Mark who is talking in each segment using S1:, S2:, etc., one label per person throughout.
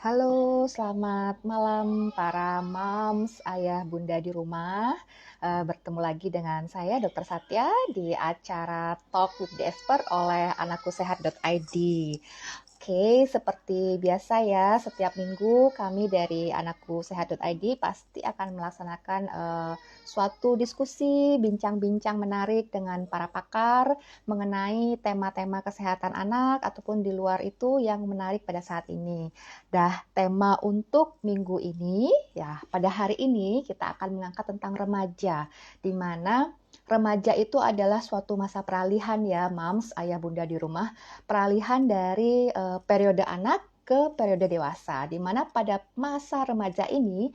S1: Halo, selamat malam para moms, ayah, bunda di rumah. Bertemu lagi dengan saya, Dr. Satya, di acara Talk with the Expert oleh anakkusehat.id. Oke, seperti biasa ya, setiap minggu kami dari anakkusehat.id pasti akan melaksanakan suatu diskusi, bincang-bincang menarik dengan para pakar mengenai tema-tema kesehatan anak ataupun di luar itu yang menarik pada saat ini. Tema untuk minggu ini, ya pada hari ini kita akan mengangkat tentang remaja, di mana remaja itu adalah suatu masa peralihan ya, moms, ayah, bunda di rumah, peralihan dari periode anak ke periode dewasa, di mana pada masa remaja ini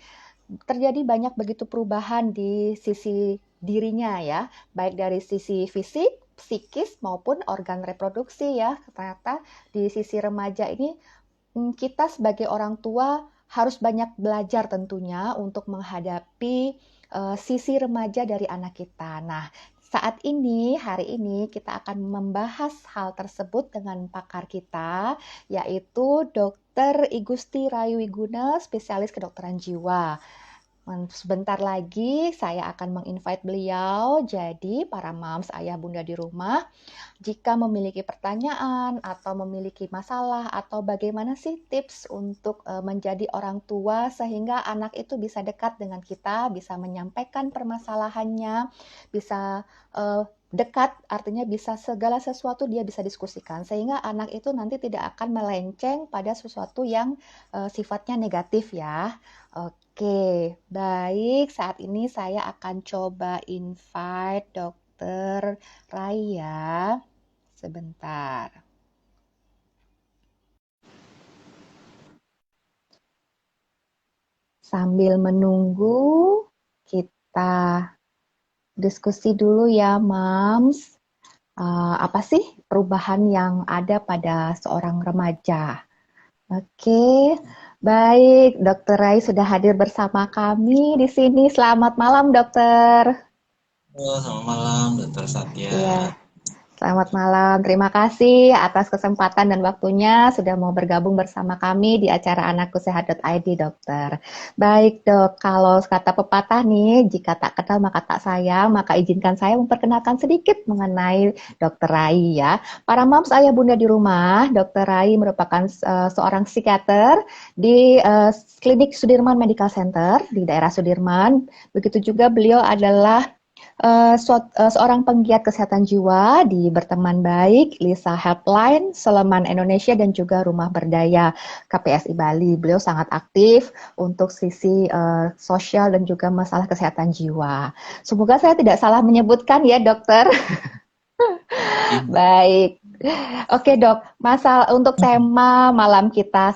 S1: terjadi banyak begitu perubahan di sisi dirinya ya, baik dari sisi fisik, psikis maupun organ reproduksi ya. Ternyata di sisi remaja ini kita sebagai orang tua harus banyak belajar tentunya untuk menghadapi sisi remaja dari anak kita. Nah, saat ini, hari ini kita akan membahas hal tersebut dengan pakar kita, yaitu Dr. Igusti Rayu Wiguna, spesialis kedokteran jiwa. Sebentar lagi saya akan menginvite beliau, jadi para moms, ayah, bunda di rumah, jika memiliki pertanyaan atau memiliki masalah atau bagaimana sih tips untuk menjadi orang tua sehingga anak itu bisa dekat dengan kita, bisa menyampaikan permasalahannya, bisa dekat, artinya bisa segala sesuatu dia bisa diskusikan sehingga anak itu nanti tidak akan melenceng pada sesuatu yang sifatnya negatif ya. Oke, baik. Saat ini saya akan coba invite Dokter Raya. Sebentar. Sambil menunggu, kita diskusi dulu ya, Mams. Apa sih perubahan yang ada pada seorang remaja? Oke, baik. Dokter Rai sudah hadir bersama kami di sini. Selamat malam, dokter.
S2: Halo, selamat malam, Dokter Satya.
S1: Iya, selamat malam. Terima kasih atas kesempatan dan waktunya sudah mau bergabung bersama kami di acara anakkusehat.id, dokter. Baik, dok. Kalau kata pepatah nih, jika tak kenal maka tak sayang, maka izinkan saya memperkenalkan sedikit mengenai dokter Rai ya. Para moms, ayah, bunda di rumah, dokter Rai merupakan seorang psikiater di klinik Sudirman Medical Center di daerah Sudirman. Begitu juga beliau adalah seorang penggiat kesehatan jiwa di Berteman Baik, Lisa Helpline, Seleman Indonesia, dan juga Rumah Berdaya KPSI Bali. Beliau sangat aktif untuk sisi sosial dan juga masalah kesehatan jiwa. Semoga saya tidak salah menyebutkan ya, dokter.
S2: Ini
S1: Baik. Oke dok, untuk tema malam kita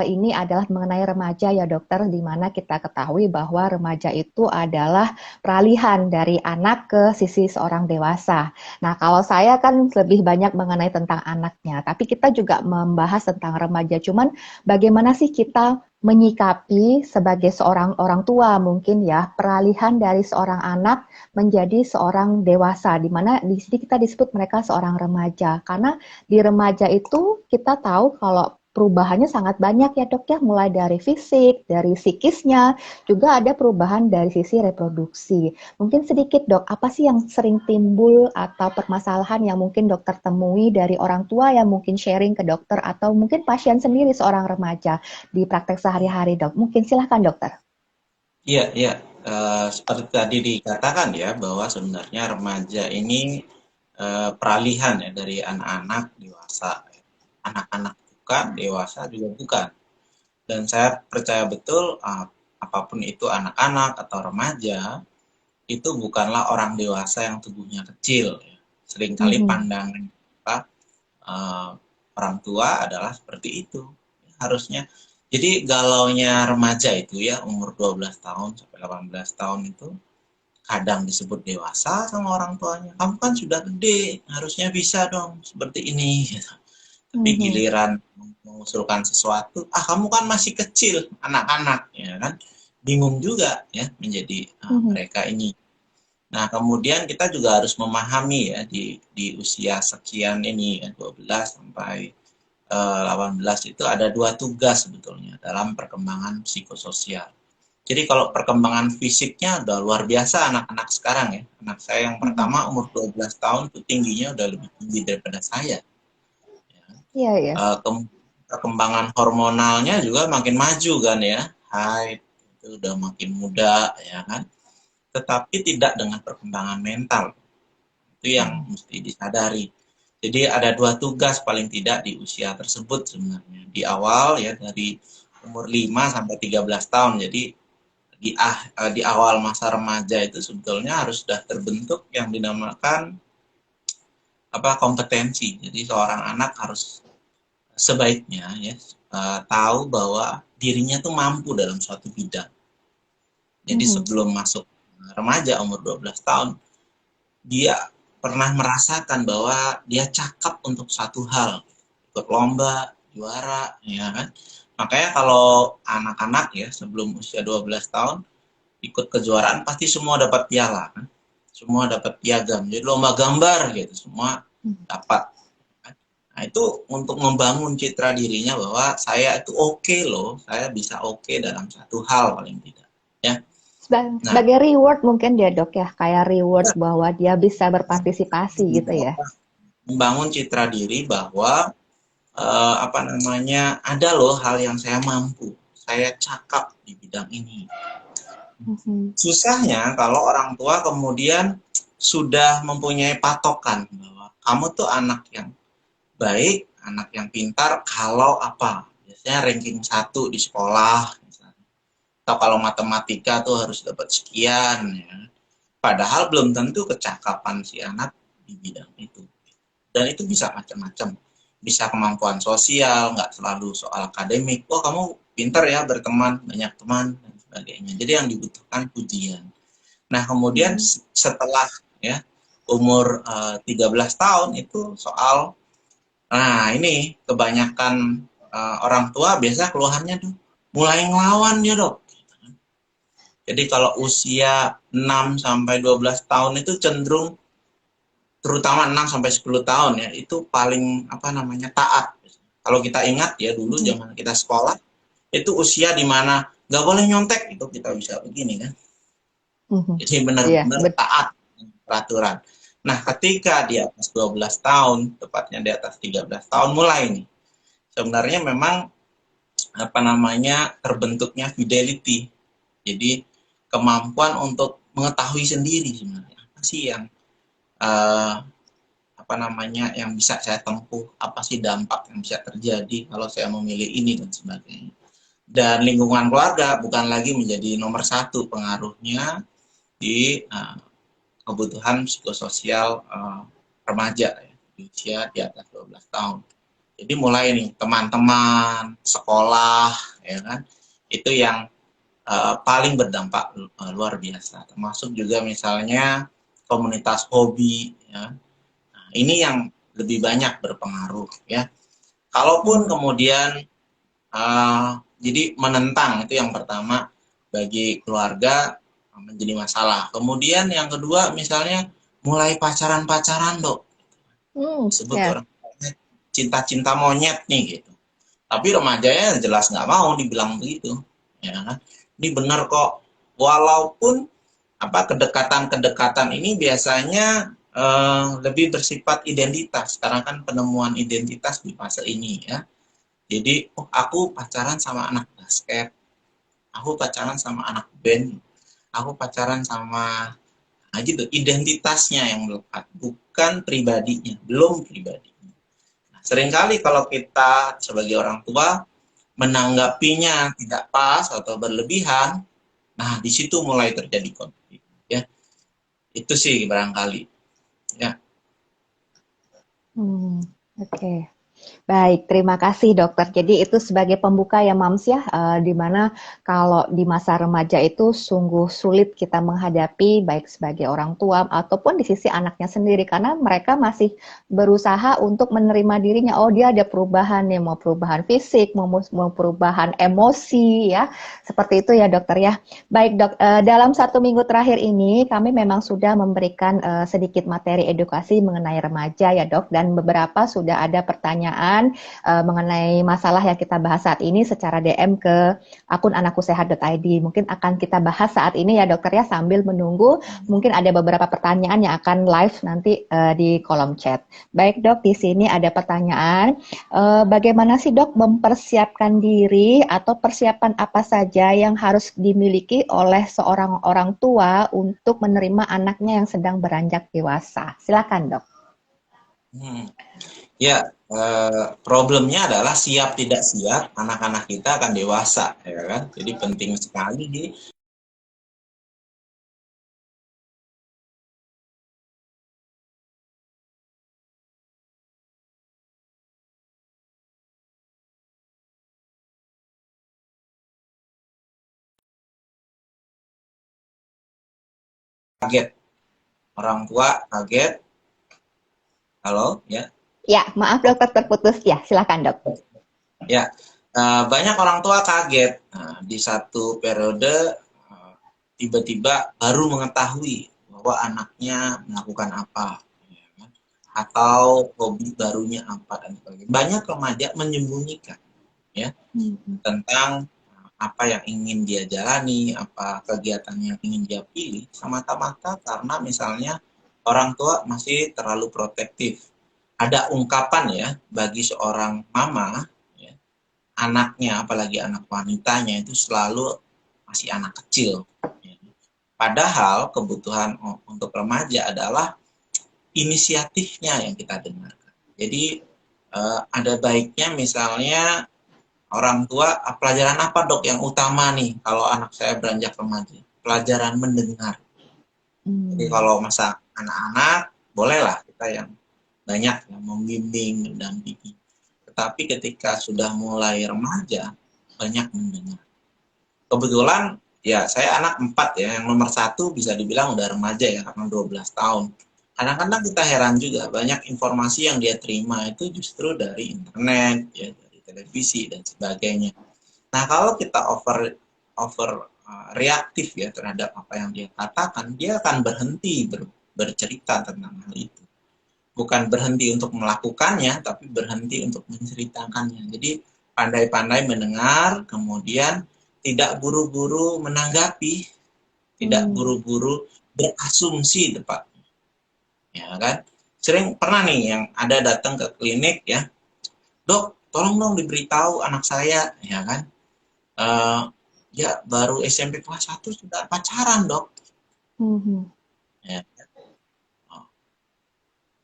S1: ini adalah mengenai remaja ya dokter, di mana kita ketahui bahwa remaja itu adalah peralihan dari anak ke sisi seorang dewasa. Nah kalau saya kan lebih banyak mengenai tentang anaknya, tapi kita juga membahas tentang remaja. Cuman bagaimana sih kita menyikapi sebagai seorang orang tua mungkin ya peralihan dari seorang anak menjadi seorang dewasa, di mana di sini kita disebut mereka seorang remaja karena di remaja itu kita tahu kalau perubahannya sangat banyak ya dok ya, mulai dari fisik, dari psikisnya, juga ada perubahan dari sisi reproduksi. Mungkin sedikit dok, apa sih yang sering timbul atau permasalahan yang mungkin dokter temui dari orang tua yang mungkin sharing ke dokter atau mungkin pasien sendiri seorang remaja di praktek sehari-hari dok? Mungkin silahkan dokter.
S2: iya, iya. Seperti tadi dikatakan ya, bahwa sebenarnya remaja ini peralihan ya dari anak-anak dewasa. Anak-anak bukan, dewasa juga bukan. Dan saya percaya betul, apapun itu anak-anak atau remaja, itu bukanlah orang dewasa yang tubuhnya kecil. Ya. Seringkali
S1: Mhm.
S2: pandangan kita, eh, orang tua adalah seperti itu. Harusnya jadi galaunya remaja itu ya umur 12 tahun sampai 18 tahun itu kadang disebut dewasa sama orang tuanya. Kamu kan sudah gede, harusnya bisa dong seperti ini gitu. Tapi
S1: Mhm.
S2: giliran mengusulkan sesuatu, kamu kan masih kecil, anak-anak ya kan. Bingung juga ya menjadi
S1: Mhm.
S2: mereka ini. Nah, kemudian kita juga harus memahami ya di usia sekian ini ya 12 sampai 18 itu ada dua tugas sebetulnya dalam perkembangan psikososial. Jadi kalau perkembangan fisiknya udah luar biasa anak-anak sekarang ya. Anak saya yang pertama umur 12 tahun itu tingginya udah lebih tinggi daripada saya.
S1: Iya, iya.
S2: Perkembangan hormonalnya juga makin maju kan ya. Haid itu udah makin muda ya kan. Tetapi tidak dengan perkembangan mental. Itu yang mesti disadari. Jadi ada dua tugas paling tidak di usia tersebut sebenarnya. Di awal ya dari umur 5 sampai 13 tahun. Jadi di awal masa remaja itu sebetulnya harus sudah terbentuk yang dinamakan kompetensi. Jadi seorang anak harus sebaiknya ya tahu bahwa dirinya tuh mampu dalam suatu bidang. Jadi sebelum masuk remaja umur 12 tahun, dia pernah merasakan bahwa dia cakap untuk satu hal, ikut lomba, juara, ya kan. Makanya kalau anak-anak ya sebelum usia 12 tahun ikut kejuaraan pasti semua dapat piala kan. Semua dapat piagam. Jadi lomba gambar gitu, semua dapat. Nah, itu untuk membangun citra dirinya bahwa saya itu oke loh, saya bisa oke dalam satu hal paling tidak, ya. Nah,
S1: Sebagai reward mungkin dia dok ya, kayak reward bahwa dia bisa berpartisipasi gitu ya.
S2: membangun citra diri bahwa ada loh hal yang saya mampu, saya cakap di bidang ini. Susahnya kalau orang tua kemudian sudah mempunyai patokan bahwa kamu tuh anak yang baik, anak yang pintar kalau apa? Biasanya ranking 1 di sekolah misalnya. Atau kalau matematika tuh harus dapat sekian ya. Padahal belum tentu kecakapan si anak di bidang itu. Dan itu bisa macam-macam. Bisa kemampuan sosial, nggak selalu soal akademik. Oh, kamu pintar ya berteman, banyak teman dan sebagainya. Jadi yang dibutuhkan pujian. Nah, kemudian setelah ya umur 13 tahun itu soal. Nah, ini kebanyakan orang tua biasa keluhannya tuh mulai ngelawan dia, Dok. Jadi kalau usia 6 sampai 12 tahun itu cenderung terutama 6 sampai 10 tahun ya, itu paling taat. Kalau kita ingat ya dulu zaman kita sekolah, itu usia di mana nggak boleh nyontek, itu kita bisa begini kan. Jadi benar-benar taat peraturan. Nah, ketika di atas 12 tahun, tepatnya di atas 13 tahun mulai nih. Sebenarnya memang terbentuknya fidelity. Jadi kemampuan untuk mengetahui sendiri sebenarnya apa sih yang yang bisa saya tempuh, apa sih dampak yang bisa terjadi kalau saya memilih ini dan sebagainya. Dan lingkungan keluarga bukan lagi menjadi nomor satu pengaruhnya di kebutuhan psikososial remaja ya, di usia di atas 12 tahun. Jadi mulai nih teman-teman, sekolah, ya kan, itu yang paling berdampak luar biasa. Termasuk juga misalnya komunitas hobi, ya. Nah, ini yang lebih banyak berpengaruh, ya. Kalaupun kemudian jadi menentang, itu yang pertama bagi keluarga menjadi masalah. Kemudian yang kedua misalnya mulai pacaran-pacaran, Dok. Sebut orang cinta-cinta monyet nih gitu. Tapi remajanya jelas nggak mau dibilang begitu, ya kan? Ini benar kok. Walaupun kedekatan-kedekatan ini biasanya lebih bersifat identitas, karena kan penemuan identitas di fase ini ya. Jadi, aku pacaran sama anak basket, aku pacaran sama anak band, aku pacaran sama gitu, identitasnya yang melekat, bukan pribadinya, belum pribadinya. Nah, seringkali kalau kita sebagai orang tua menanggapinya tidak pas atau berlebihan, nah di situ mulai terjadi konflik, ya. Itu sih barangkali, ya.
S1: Oke. Baik, terima kasih dokter. Jadi itu sebagai pembuka ya Mams ya, di mana kalau di masa remaja itu sungguh sulit kita menghadapi baik sebagai orang tua ataupun di sisi anaknya sendiri karena mereka masih berusaha untuk menerima dirinya. Oh dia ada perubahan nih, mau perubahan fisik, mau perubahan emosi ya, seperti itu ya dokter ya. Baik dok, dalam 1 minggu terakhir ini kami memang sudah memberikan sedikit materi edukasi mengenai remaja ya dok, dan beberapa sudah ada pertanyaan pertanyaan mengenai masalah yang kita bahas saat ini secara DM ke akun anakkusehat.id. Mungkin akan kita bahas saat ini ya dokter ya, sambil menunggu mungkin ada beberapa pertanyaan yang akan live nanti di kolom chat. Baik dok, di sini ada pertanyaan, bagaimana sih dok mempersiapkan diri atau persiapan apa saja yang harus dimiliki oleh seorang orang tua untuk menerima anaknya yang sedang beranjak dewasa? Silakan dok.
S2: Ya, problemnya adalah siap tidak siap anak-anak kita akan dewasa, ya kan? Jadi penting sekali di kaget, orang tua kaget, halo, ya.
S1: Ya, maaf dokter terputus. Ya, silakan dok.
S2: Ya, banyak orang tua kaget di satu periode tiba-tiba baru mengetahui bahwa anaknya melakukan apa, ya kan? Atau hobi barunya apa dan sebagainya. Banyak remaja menyembunyikan, ya, tentang apa yang ingin dia jalani, apa kegiatan yang ingin dia pilih, semata-mata karena misalnya orang tua masih terlalu protektif. Ada ungkapan ya bagi seorang mama, ya, anaknya apalagi anak wanitanya itu selalu masih anak kecil. Padahal kebutuhan untuk remaja adalah inisiatifnya yang kita dengarkan. Jadi ada baiknya misalnya orang tua, pelajaran apa dok yang utama nih kalau anak saya beranjak remaja? Pelajaran mendengar. Jadi kalau masa anak-anak, bolehlah kita yang banyak yang membimbing, mendampingi. Tetapi ketika sudah mulai remaja, banyak mendengar. Kebetulan ya saya anak 4 ya, yang nomor 1 bisa dibilang udah remaja ya, karena 12 tahun. Kadang-kadang kita heran juga, banyak informasi yang dia terima itu justru dari internet, ya, dari televisi dan sebagainya. Nah kalau kita over reaktif ya terhadap apa yang dia katakan, dia akan berhenti bercerita tentang hal itu. Bukan berhenti untuk melakukannya, tapi berhenti untuk menceritakannya. Jadi pandai-pandai mendengar, kemudian tidak buru-buru menanggapi, tidak buru-buru berasumsi tepatnya, ya kan? Sering pernah nih yang ada datang ke klinik ya, dok, tolong dong diberitahu anak saya, ya kan? Ya baru SMP kelas 1 sudah pacaran dok. Ya.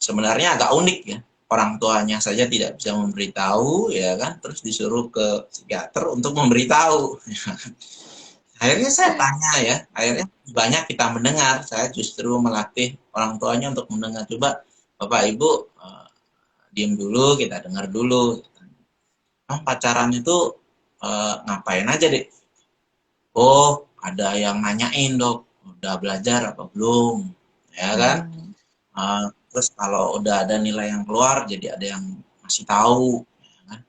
S2: Sebenarnya agak unik ya, orang tuanya saja tidak bisa memberitahu, ya kan, terus disuruh ke psikiater untuk memberitahu. Akhirnya saya tanya ya, akhirnya banyak kita mendengar, saya justru melatih orang tuanya untuk mendengar. Coba Bapak Ibu diem dulu, kita dengar dulu. Pacaran itu ngapain aja deh? Oh, ada yang nanyain dok, udah belajar apa belum, ya kan? Terus kalau udah ada nilai yang keluar, jadi ada yang masih tahu. Ya kan?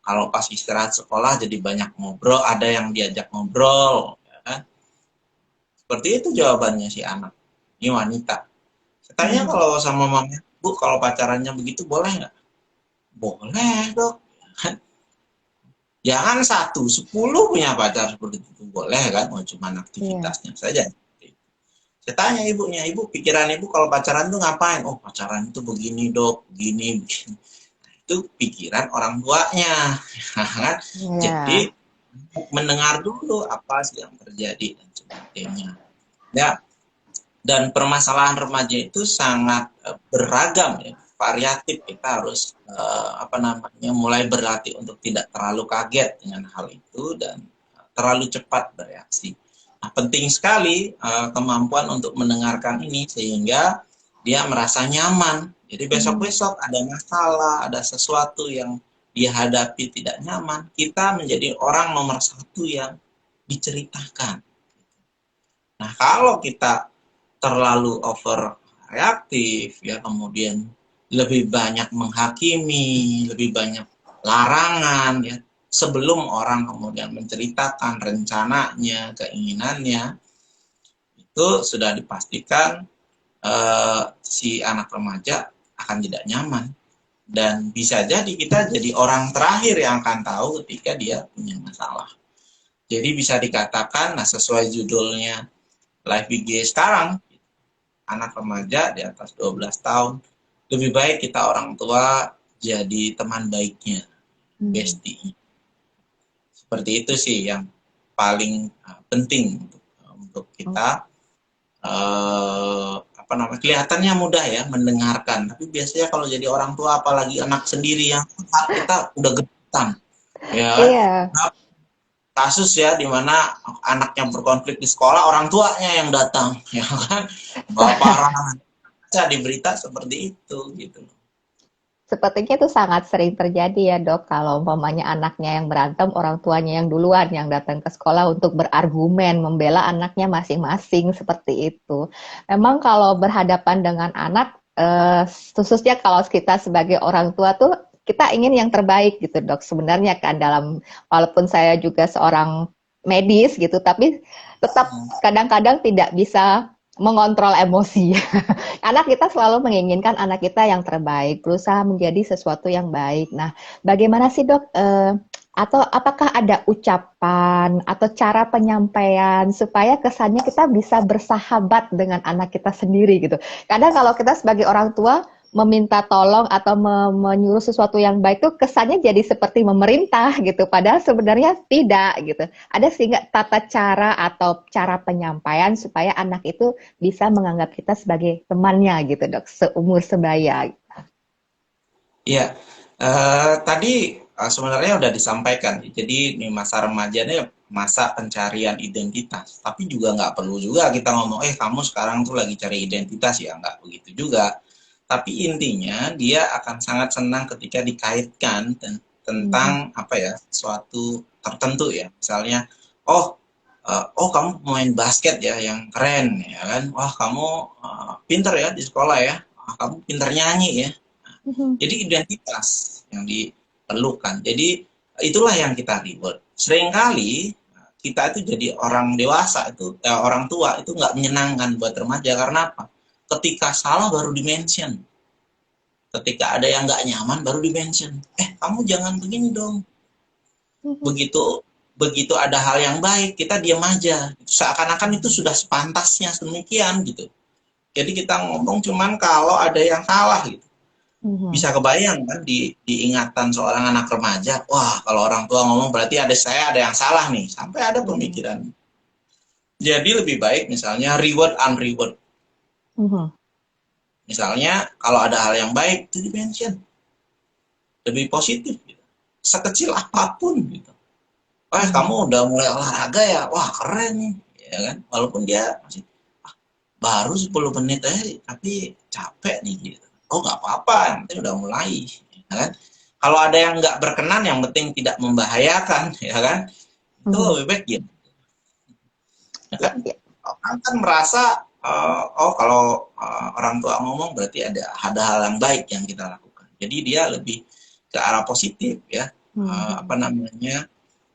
S2: Kalau pas istirahat sekolah, jadi banyak ngobrol, ada yang diajak ngobrol. Ya kan? Seperti itu jawabannya si anak. Ini wanita. Saya tanya kalau sama mamanya, Bu, kalau pacarannya begitu boleh nggak? Boleh dok. Jangan 1, 10 punya pacar seperti itu. Boleh kan? Mau cuma aktivitasnya saja. Saya tanya ibunya, ibu pikiran ibu kalau pacaran tuh ngapain? Oh pacaran itu begini dok, begini, begini. Itu pikiran orang tuanya, kan? Jadi mendengar dulu apa sih yang terjadi dan sebagainya. Ya, dan permasalahan remaja itu sangat beragam ya, variatif. Kita harus mulai berlatih untuk tidak terlalu kaget dengan hal itu dan terlalu cepat bereaksi. Nah, penting sekali kemampuan untuk mendengarkan ini sehingga dia merasa nyaman. Jadi besok-besok ada masalah, ada sesuatu yang dia hadapi tidak nyaman, kita menjadi orang nomor 1 yang diceritakan. Nah, kalau kita terlalu overreaktif, ya kemudian lebih banyak menghakimi, lebih banyak larangan, ya sebelum orang kemudian menceritakan rencananya, keinginannya, itu sudah dipastikan si anak remaja akan tidak nyaman. Dan bisa jadi kita jadi orang terakhir yang akan tahu ketika dia punya masalah. Jadi bisa dikatakan, nah sesuai judulnya Life BG sekarang, anak remaja di atas 12 tahun, lebih baik kita orang tua jadi teman baiknya, bestie. Seperti itu sih yang paling penting untuk kita. Kelihatannya mudah ya mendengarkan, tapi biasanya kalau jadi orang tua, apalagi anak sendiri yang kita udah gemetan, ya kan?
S1: Iya.
S2: Nah, kasus ya di mana anaknya berkonflik di sekolah, orang tuanya yang datang, ya kan? Bapak baca di berita seperti itu, gitu.
S1: Sepertinya itu sangat sering terjadi ya dok, kalau umpamanya anaknya yang berantem, orang tuanya yang duluan yang datang ke sekolah untuk berargumen, membela anaknya masing-masing seperti itu. Memang kalau berhadapan dengan anak, khususnya kalau kita sebagai orang tua tuh, kita ingin yang terbaik gitu dok. Sebenarnya kan walaupun saya juga seorang medis gitu, tapi tetap kadang-kadang tidak bisa mengontrol emosi. Anak kita selalu menginginkan anak kita yang terbaik, berusaha menjadi sesuatu yang baik. Nah, bagaimana sih dok? Atau apakah ada ucapan atau cara penyampaian supaya kesannya kita bisa bersahabat dengan anak kita sendiri gitu? Kadang kalau kita sebagai orang tua meminta tolong atau menyuruh sesuatu yang baik tuh kesannya jadi seperti memerintah gitu, padahal sebenarnya tidak gitu. Ada sih nggak tata cara atau cara penyampaian supaya anak itu bisa menganggap kita sebagai temannya gitu dok, seumur sebaya?
S2: Iya, tadi sebenarnya udah disampaikan. Jadi di masa remaja ini masa pencarian identitas. Tapi juga nggak perlu juga kita ngomong, kamu sekarang tuh lagi cari identitas ya, nggak begitu juga. Tapi intinya dia akan sangat senang ketika dikaitkan tentang apa ya, suatu tertentu ya. Misalnya, kamu main basket ya yang keren ya kan. Wah, kamu pinter ya di sekolah ya. Wah, kamu pinter nyanyi ya. Jadi identitas yang diperlukan. Jadi itulah yang kita reward. Seringkali kita itu jadi orang dewasa itu, orang tua itu nggak menyenangkan buat remaja karena apa? Ketika salah baru dimention. Ketika ada yang nggak nyaman baru dimention. Kamu jangan begini dong. Begitu begitu ada hal yang baik kita diam aja. Seakan-akan itu sudah sepantasnya demikian gitu. Jadi kita ngomong cuman kalau ada yang salah gitu. Bisa kebayang kan di ingatan seorang anak remaja, wah kalau orang tua ngomong berarti saya ada yang salah nih, sampai ada pemikiran. Jadi lebih baik misalnya reward unreward. Misalnya kalau ada hal yang baik itu di-mention, lebih positif gitu. Sekecil apapun gitu. Wah kamu udah mulai olahraga ya, wah keren nih, ya kan? Walaupun dia masih baru 10 menit aja, tapi capek nih gitu. Oh nggak apa-apa, yang penting udah mulai, ya kan? Kalau ada yang nggak berkenan, yang penting tidak membahayakan, ya kan? Itu lebih baik gitu. Ya kan? Orang kan merasa, kalau orang tua ngomong berarti ada hal yang baik yang kita lakukan. Jadi dia lebih ke arah positif ya,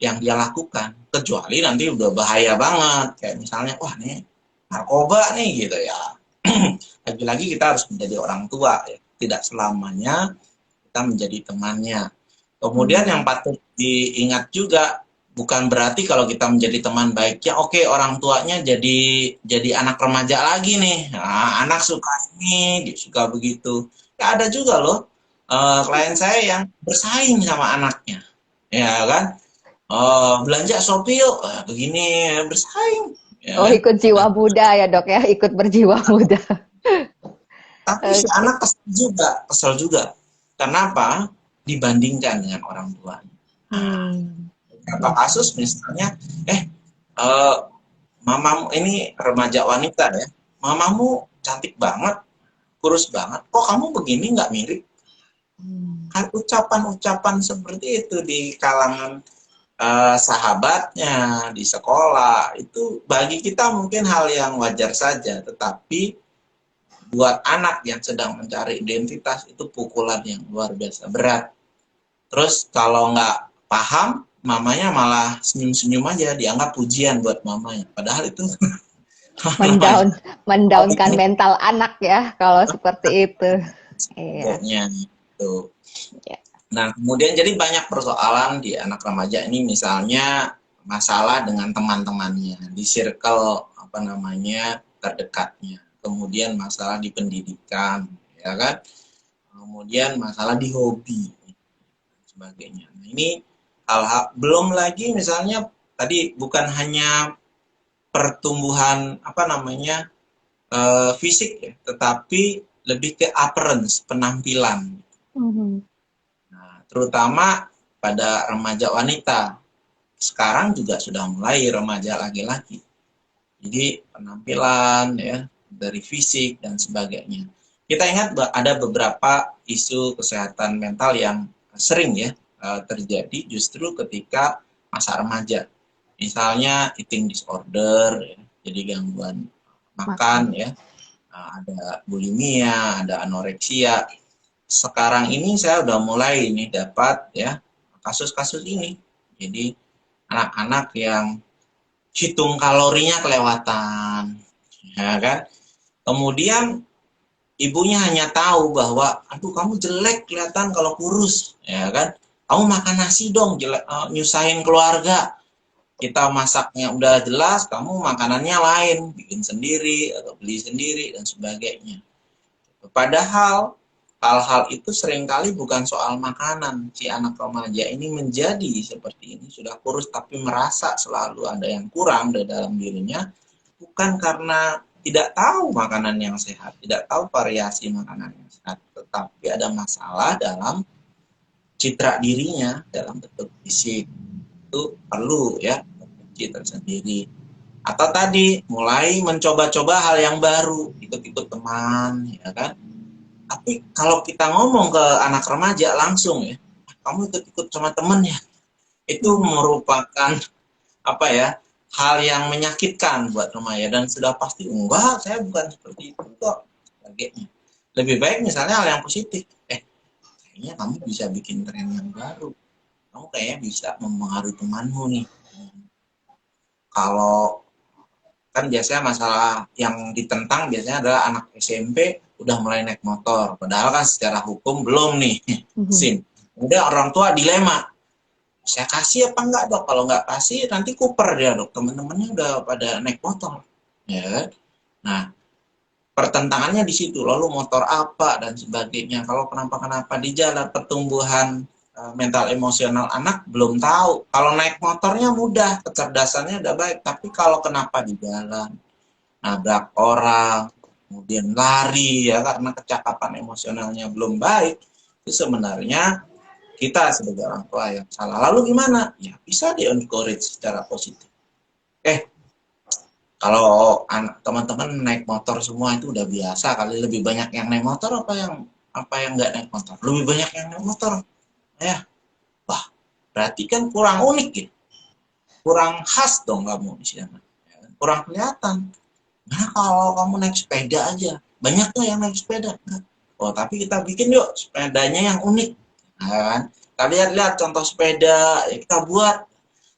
S2: yang dia lakukan. Kecuali nanti udah bahaya banget, kayak misalnya, wah nih narkoba nih gitu ya. Lagi-lagi kita harus menjadi orang tua ya. Tidak selamanya kita menjadi temannya. Kemudian yang patut diingat juga, bukan berarti kalau kita menjadi teman baiknya, oke, orang tuanya jadi anak remaja lagi nih. Nah, anak suka ini, dia suka begitu. Ya ada juga loh klien saya yang bersaing sama anaknya. Ya kan? Belanja Shopee yuk, begini bersaing. Ya kan?
S1: Ikut jiwa muda ya dok ya, ikut berjiwa muda.
S2: Tapi si anak kesel juga. Kenapa? Dibandingkan dengan orang tuanya. Beberapa kasus misalnya, mamamu ini remaja wanita ya, mamamu cantik banget, kurus banget, kok kamu begini nggak mirip? Kan ucapan-ucapan seperti itu di kalangan sahabatnya, di sekolah, itu bagi kita mungkin hal yang wajar saja, tetapi buat anak yang sedang mencari identitas itu pukulan yang luar biasa berat. Terus kalau nggak paham, mamanya malah senyum-senyum aja, dianggap pujian buat mamanya. Padahal itu
S1: mendaunkan mental anak ya kalau seperti itu. Iya.
S2: gitu.
S1: Ya.
S2: Nah, kemudian jadi banyak persoalan di anak remaja ini, misalnya masalah dengan teman-temannya di circle apa namanya terdekatnya, kemudian masalah di pendidikan, ya kan, kemudian masalah di hobi dan sebagainya. Nah, ini hal-hal, belum lagi misalnya tadi bukan hanya pertumbuhan apa namanya fisik ya, tetapi lebih ke appearance, penampilan. Nah, terutama pada remaja wanita. Sekarang juga sudah mulai remaja laki-laki. Jadi penampilan ya dari fisik dan sebagainya. Kita ingat ada beberapa isu kesehatan mental yang sering ya terjadi justru ketika masa remaja. Misalnya eating disorder, ya, jadi gangguan makan ya, ada bulimia, ada anoreksia. Sekarang ini saya udah mulai ini dapat ya kasus-kasus ini. Jadi anak-anak yang hitung kalorinya kelewatan, ya kan? Kemudian ibunya hanya tahu bahwa, aduh kamu jelek kelihatan kalau kurus, ya kan? Kamu makan nasi dong, jelek, nyusahin keluarga. Kita masaknya udah jelas, kamu makanannya lain, bikin sendiri atau beli sendiri dan sebagainya. Padahal hal-hal itu seringkali bukan soal makanan. Si anak remaja ini menjadi seperti ini, sudah kurus tapi merasa selalu ada yang kurang di dalam dirinya, bukan karena tidak tahu makanan yang sehat, tidak tahu variasi makanan yang sehat, tetapi ada masalah dalam citra dirinya, dalam bentuk fisik. Itu perlu ya benci tersendiri. Atau tadi mulai mencoba-coba hal yang baru, ikut-ikut teman, ya kan? Tapi kalau kita ngomong ke anak remaja langsung ya, kamu ikut-ikut sama temen ya, itu merupakan apa ya, hal yang menyakitkan buat remaja dan sudah pasti enggak, saya bukan seperti itu kok, sebagainya. Lebih baik misalnya hal yang positif, kayaknya kamu bisa bikin tren yang baru, kamu kayaknya bisa mempengaruhi temanmu nih. Kalau kan biasanya masalah yang ditentang biasanya adalah anak SMP udah mulai naik motor, padahal kan secara hukum belum nih SIM. Kemudian orang tua dilema, saya kasih apa enggak dok, kalau enggak kasih nanti kuper dia dok, temen-temennya udah pada naik motor, ya. Nah, pertentangannya di situ, lalu motor apa dan sebagainya. Kalau kenapa-kenapa di jalan, pertumbuhan mental emosional anak belum tahu. Kalau naik motornya mudah, kecerdasannya udah baik, tapi kalau kenapa di jalan, nabrak orang, kemudian lari ya karena kecakapan emosionalnya belum baik, itu sebenarnya kita sebagai orang tua yang salah. Lalu gimana? Ya bisa di-encourage secara positif. Kalau teman-teman naik motor semua itu udah biasa kali, lebih banyak yang naik motor apa yang nggak naik motor? Lebih banyak yang naik motor. Ya, wah berarti kan kurang unik ya, kurang khas dong kamu di sana, kurang kelihatan. Nah kalau kamu naik sepeda aja, banyak tuh yang naik sepeda. Oh tapi kita bikin yuk sepedanya yang unik, kan? Kita lihat-lihat contoh sepeda, ya kita buat.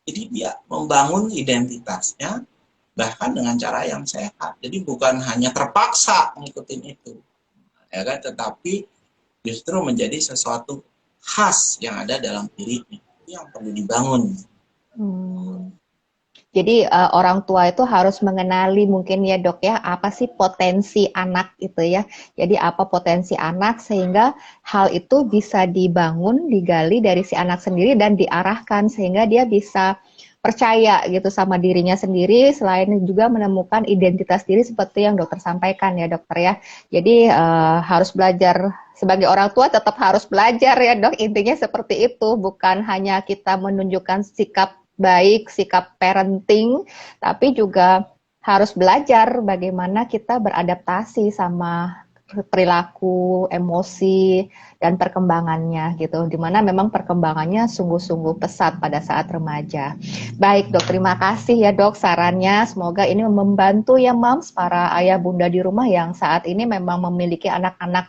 S2: Jadi dia membangun identitasnya bahkan dengan cara yang sehat. Jadi bukan hanya terpaksa ngikutin itu, ya kan? Tetapi justru menjadi sesuatu khas yang ada dalam dirinya. Itu yang perlu dibangun.
S1: Jadi orang tua itu harus mengenali mungkin ya dok ya, apa sih potensi anak itu ya. Jadi apa potensi anak sehingga hal itu bisa dibangun, digali dari si anak sendiri dan diarahkan sehingga dia bisa percaya gitu sama dirinya sendiri, selain juga menemukan identitas diri seperti yang dokter sampaikan ya dokter ya. Jadi harus belajar, sebagai orang tua tetap harus belajar ya dok, intinya seperti itu, bukan hanya kita menunjukkan sikap baik, sikap parenting, tapi juga harus belajar bagaimana kita beradaptasi sama perilaku, emosi, dan perkembangannya gitu. Dimana memang perkembangannya sungguh-sungguh pesat pada saat remaja. Baik dok, terima kasih ya dok sarannya. Semoga ini membantu ya moms, para ayah bunda di rumah yang saat ini memang memiliki anak-anak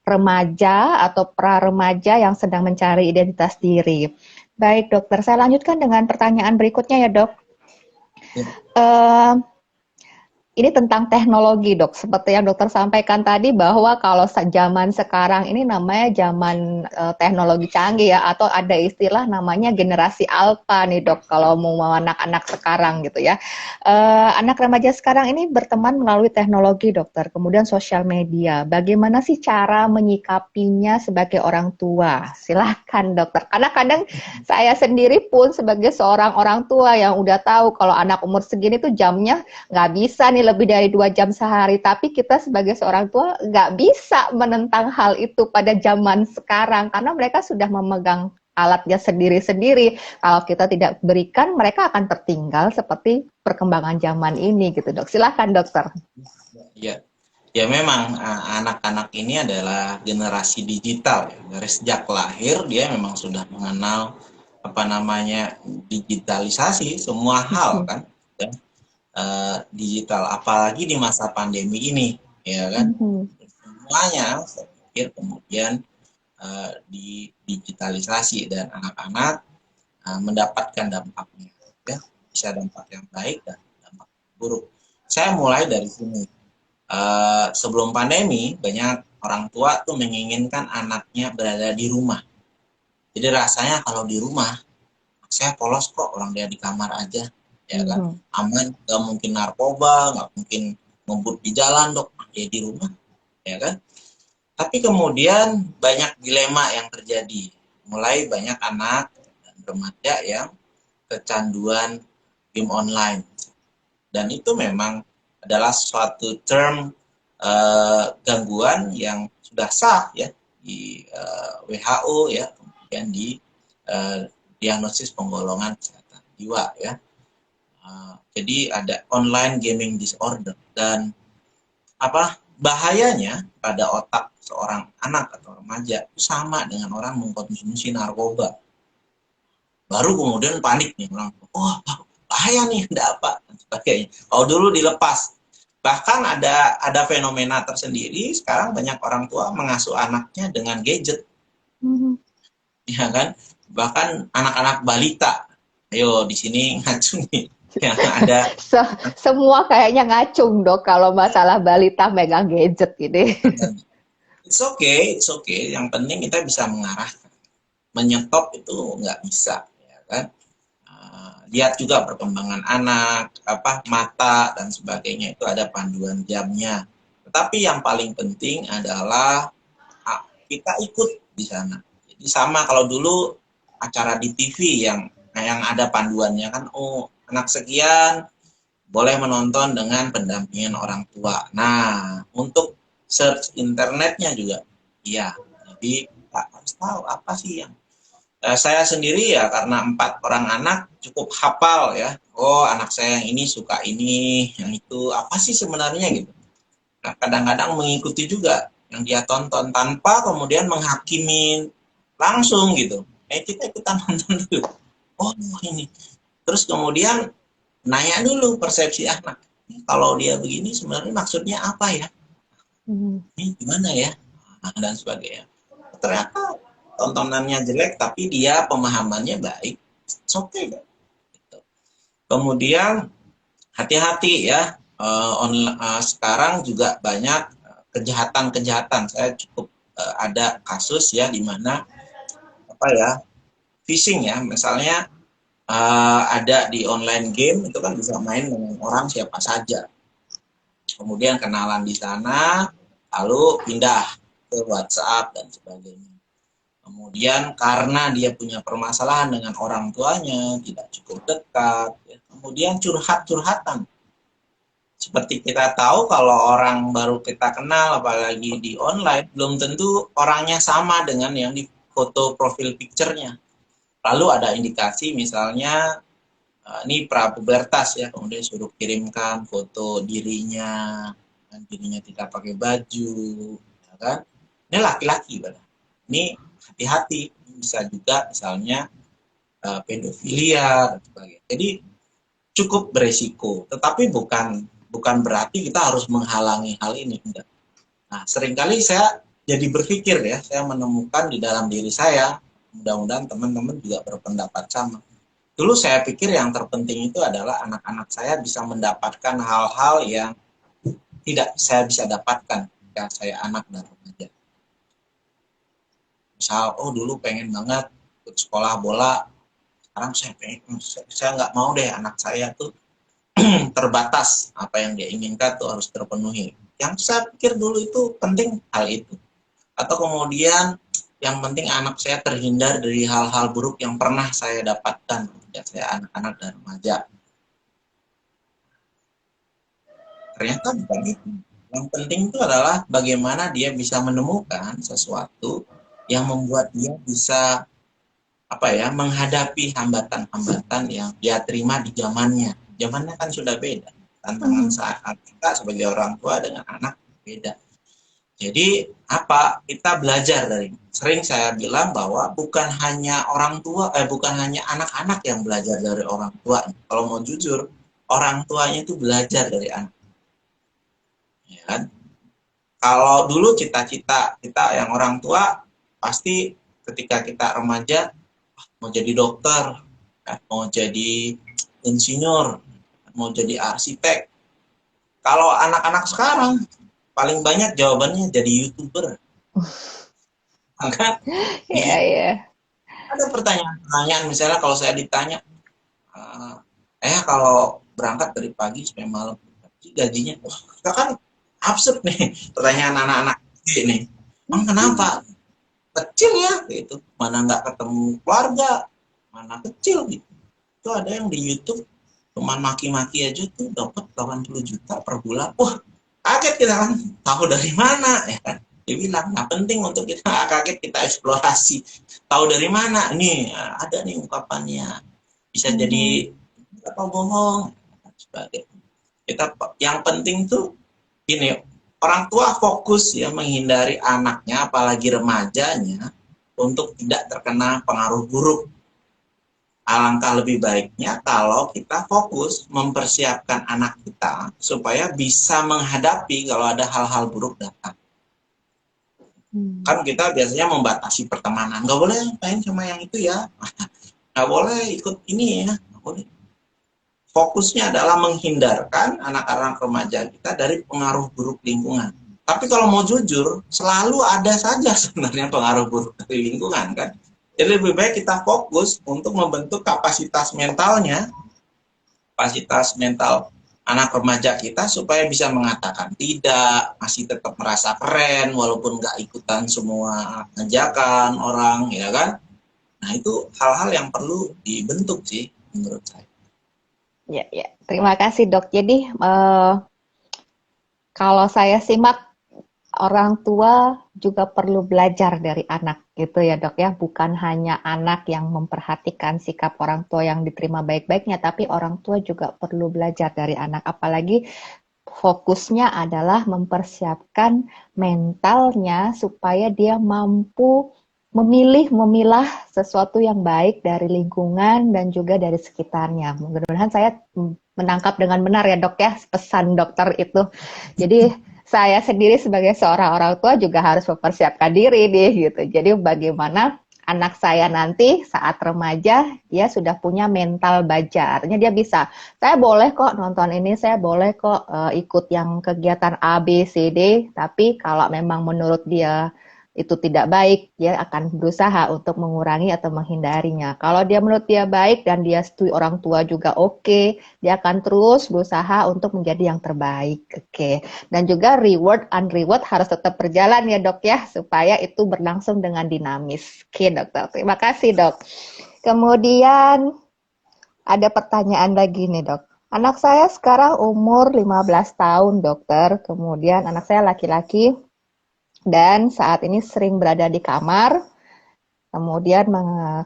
S1: remaja atau pra-remaja yang sedang mencari identitas diri. Baik dokter, saya lanjutkan dengan pertanyaan berikutnya ya dok. Ini tentang teknologi, Dok. Seperti yang dokter sampaikan tadi bahwa kalau zaman sekarang ini namanya zaman teknologi canggih ya, atau ada istilah namanya generasi alfa nih, Dok. Kalau mau anak-anak sekarang gitu ya. Anak remaja sekarang ini berteman melalui teknologi, dokter. Kemudian sosial media. Bagaimana sih cara menyikapinya sebagai orang tua? Silahkan, dokter. Karena kadang saya sendiri pun sebagai seorang orang tua yang udah tahu kalau anak umur segini tuh jamnya nggak bisa nih lebih dari 2 jam sehari, tapi kita sebagai seorang tua nggak bisa menentang hal itu pada zaman sekarang karena mereka sudah memegang alatnya sendiri-sendiri. Kalau kita tidak berikan, mereka akan tertinggal seperti perkembangan zaman ini gitu, Dok. Silahkan, dokter.
S2: Ya, ya memang anak-anak ini adalah generasi digital ya. Dari sejak lahir dia memang sudah mengenal apa namanya digitalisasi semua hal kan, ya. Digital apalagi di masa pandemi ini, ya kan? Semuanya saya pikir kemudian digitalisasi dan anak-anak mendapatkan dampaknya, ya, bisa dampak yang baik dan dampak buruk. Saya mulai dari sini. Sebelum pandemi banyak orang tua tuh menginginkan anaknya berada di rumah. Jadi rasanya kalau di rumah saya polos kok, orang dia di kamar aja, ya kan, aman, nggak mungkin narkoba, nggak mungkin ngebut di jalan dok, dia di rumah, ya kan. Tapi kemudian banyak dilema yang terjadi, mulai banyak anak dan remaja yang kecanduan game online, dan itu memang adalah suatu term gangguan yang sudah sah ya di WHO ya, kemudian di diagnosis penggolongan kesehatan jiwa ya. Jadi ada online gaming disorder, dan apa bahayanya pada otak seorang anak atau remaja itu sama dengan orang mengkonsumsi narkoba. Baru kemudian panik nih orang, wah bahaya nih, ada apa dan sebagainya. Kalau dulu dilepas, bahkan ada fenomena tersendiri sekarang banyak orang tua mengasuh anaknya dengan gadget, ya kan, bahkan anak-anak balita. Ayo di sini ngacung nih yang ada.
S1: Semua kayaknya ngacung, Dok, kalau masalah balita megang gadget ini.
S2: It's okay, it's okay. Yang penting kita bisa mengarahkan. Menyetop itu nggak bisa, ya kan. Lihat juga perkembangan anak, apa mata dan sebagainya, itu ada panduan jamnya. Tetapi yang paling penting adalah kita ikut di sana. Jadi sama kalau dulu acara di TV yang ada panduannya kan, oh anak sekian boleh menonton dengan pendampingan orang tua. Nah, untuk search internetnya juga, iya. Jadi kita harus tahu apa sih yang saya sendiri ya, karena 4 orang anak cukup hafal ya. Oh, anak saya yang ini suka ini, yang itu apa sih sebenarnya gitu. Nah, kadang-kadang mengikuti juga yang dia tonton tanpa kemudian menghakimi langsung gitu. Kita ikutan nonton dulu. Oh, ini. Terus kemudian nanya dulu persepsi anak. Kalau dia begini sebenarnya maksudnya apa ya? Ini gimana ya? Dan sebagainya. Ternyata tontonannya jelek tapi dia pemahamannya baik. It's okay. Gitu. Kemudian hati-hati ya. Sekarang juga banyak kejahatan-kejahatan. Saya cukup ada kasus ya di mana apa ya, phishing ya, misalnya ada di online game itu kan bisa main dengan orang siapa saja, kemudian kenalan di sana lalu pindah ke WhatsApp dan sebagainya. Kemudian karena dia punya permasalahan dengan orang tuanya, tidak cukup dekat, ya, kemudian curhat-curhatan. Seperti kita tahu kalau orang baru kita kenal, apalagi di online, belum tentu orangnya sama dengan yang di foto profil picture-nya. Lalu ada indikasi misalnya ini prapubertas ya, kemudian suruh kirimkan foto dirinya, dan dirinya tidak pakai baju, ya kan? Ini laki-laki, ini hati-hati, bisa juga misalnya pedofilia dan sebagainya. Jadi cukup beresiko, tetapi bukan berarti kita harus menghalangi hal ini, enggak. Nah, seringkali saya jadi berpikir ya, saya menemukan di dalam diri saya, mudah-mudahan teman-teman juga berpendapat sama. Dulu saya pikir yang terpenting itu adalah anak-anak saya bisa mendapatkan hal-hal yang tidak saya bisa dapatkan ketika saya anak dan remaja. Misal, oh dulu pengen banget ikut sekolah bola, sekarang saya nggak mau deh anak saya tuh terbatas, apa yang dia inginkan tuh harus terpenuhi. Yang saya pikir dulu itu penting hal itu. Atau kemudian yang penting anak saya terhindar dari hal-hal buruk yang pernah saya dapatkan ketika saya anak-anak dan remaja. Ternyata bukan itu. Yang penting itu adalah bagaimana dia bisa menemukan sesuatu yang membuat dia bisa menghadapi hambatan-hambatan yang dia terima di zamannya. Zamannya kan sudah beda. Tantangan saat kita sebagai orang tua dengan anak beda. Jadi kita belajar dari sering saya bilang bahwa bukan hanya bukan hanya anak-anak yang belajar dari orang tua. Kalau mau jujur, orang tuanya itu belajar dari anak. Ya kan? Kalau dulu cita-cita kita yang orang tua pasti ketika kita remaja mau jadi dokter, mau jadi insinyur, mau jadi arsitek. Kalau anak-anak sekarang paling banyak jawabannya jadi YouTuber. Maka
S1: Iya, iya.
S2: ada pertanyaan-pertanyaan, misalnya kalau saya ditanya, kalau berangkat dari pagi sampai malam, gajinya, kita kan absurd nih pertanyaan anak-anak ini. Kenapa? Kecil ya, gitu. Mana nggak ketemu keluarga, mana kecil gitu. Itu ada yang di YouTube cuman maki-maki aja tuh dapat 80 juta per bulan. Wah, kaget kita kan, tahu dari mana ya kan? Dia bilang, nah penting untuk kita kaget, kita eksplorasi. Tahu dari mana? Nih, ada nih ungkapannya. Bisa jadi apa bohong, sebagai yang penting tuh ini, orang tua fokus ya menghindari anaknya, apalagi remajanya, untuk tidak terkena pengaruh buruk. Alangkah lebih baiknya kalau kita fokus mempersiapkan anak kita supaya bisa menghadapi kalau ada hal-hal buruk datang. Kan kita biasanya membatasi pertemanan, nggak boleh main sama yang itu ya, nggak boleh ikut ini ya, nggak boleh. Fokusnya adalah menghindarkan anak-anak remaja kita dari pengaruh buruk lingkungan. Tapi kalau mau jujur, selalu ada saja sebenarnya pengaruh buruk dari lingkungan kan. Jadi lebih baik kita fokus untuk membentuk kapasitas mental anak remaja kita supaya bisa mengatakan tidak, masih tetap merasa keren walaupun nggak ikutan semua ajakan orang, ya kan? Nah itu hal-hal yang perlu dibentuk sih menurut saya.
S1: Ya, ya. Terima kasih, Dok. Jadi, kalau saya simak, orang tua juga perlu belajar dari anak, gitu ya, Dok ya. Bukan hanya anak yang memperhatikan sikap orang tua yang diterima baik-baiknya, tapi orang tua juga perlu belajar dari anak. Apalagi fokusnya adalah mempersiapkan mentalnya supaya dia mampu memilah sesuatu yang baik dari lingkungan dan juga dari sekitarnya. Mudah-mudahan saya menangkap dengan benar ya, Dok ya, pesan dokter itu. Jadi saya sendiri sebagai seorang orang tua juga harus mempersiapkan diri nih gitu. Jadi bagaimana anak saya nanti saat remaja dia sudah punya mental baja. Artinya dia bisa, saya boleh kok nonton ini, saya boleh kok ikut yang kegiatan A, B, C, D, tapi kalau memang menurut dia itu tidak baik, dia akan berusaha untuk mengurangi atau menghindarinya. Kalau dia menurut dia baik dan dia setui orang tua juga oke, dia akan terus berusaha untuk menjadi yang terbaik. Oke. Dan juga reward and reward harus tetap berjalan ya, Dok ya, supaya itu berlangsung dengan dinamis. Oke, Dokter. Terima kasih, Dok. Kemudian ada pertanyaan lagi nih, Dok. Anak saya sekarang umur 15 tahun, Dokter. Kemudian anak saya laki-laki dan saat ini sering berada di kamar. Kemudian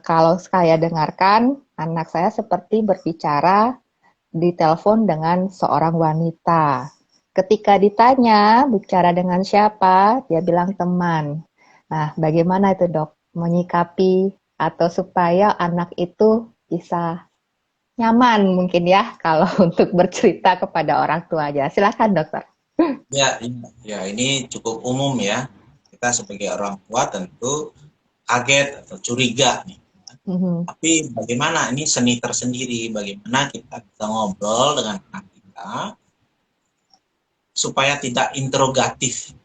S1: kalau saya dengarkan, anak saya seperti berbicara di telepon dengan seorang wanita. Ketika ditanya bicara dengan siapa, dia bilang teman. Nah, bagaimana itu, Dok? Menyikapi atau supaya anak itu bisa nyaman mungkin ya kalau untuk bercerita kepada orang tuanya. Silakan, Dokter.
S2: Ya, ini cukup umum ya. Kita sebagai orang tua tentu kaget atau curiga nih. Tapi bagaimana, ini seni tersendiri, bagaimana kita bisa ngobrol dengan anak kita supaya tidak interrogatif.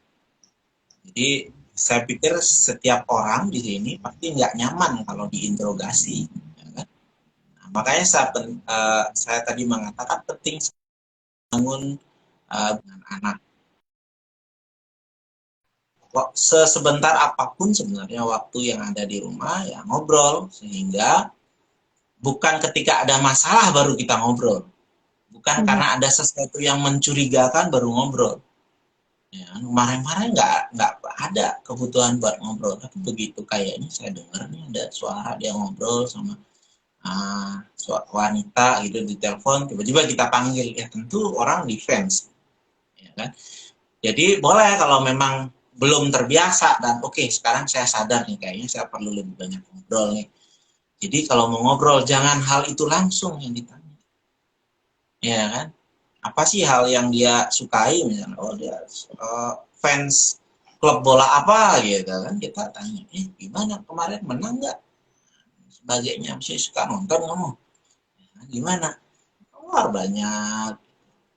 S2: Jadi saya pikir setiap orang di sini pasti nggak nyaman kalau diinterogasi. Ya kan? Nah, makanya saya tadi mengatakan penting bangun dengan anak. Sebentar apapun sebenarnya waktu yang ada di rumah ya ngobrol, sehingga bukan ketika ada masalah baru kita ngobrol, bukan karena ada sesuatu yang mencurigakan baru ngobrol. Ya, kemarin-kemarin nggak ada kebutuhan buat ngobrol, tapi begitu kayaknya saya dengar nih ada suara dia ngobrol sama wanita gitu di telepon, tiba-tiba kita panggil, ya tentu orang defense, ya kan? Jadi boleh kalau memang belum terbiasa dan oke, sekarang saya sadar nih kayaknya saya perlu lebih banyak ngobrol nih. Jadi kalau mau ngobrol jangan hal itu langsung yang ditanya, ya kan? Apa sih hal yang dia sukai, misalnya oh dia fans klub bola apa gitu kan, kita tanya gimana kemarin menang nggak, sebagainya, mesti suka nonton kamu, gimana, keluar banyak,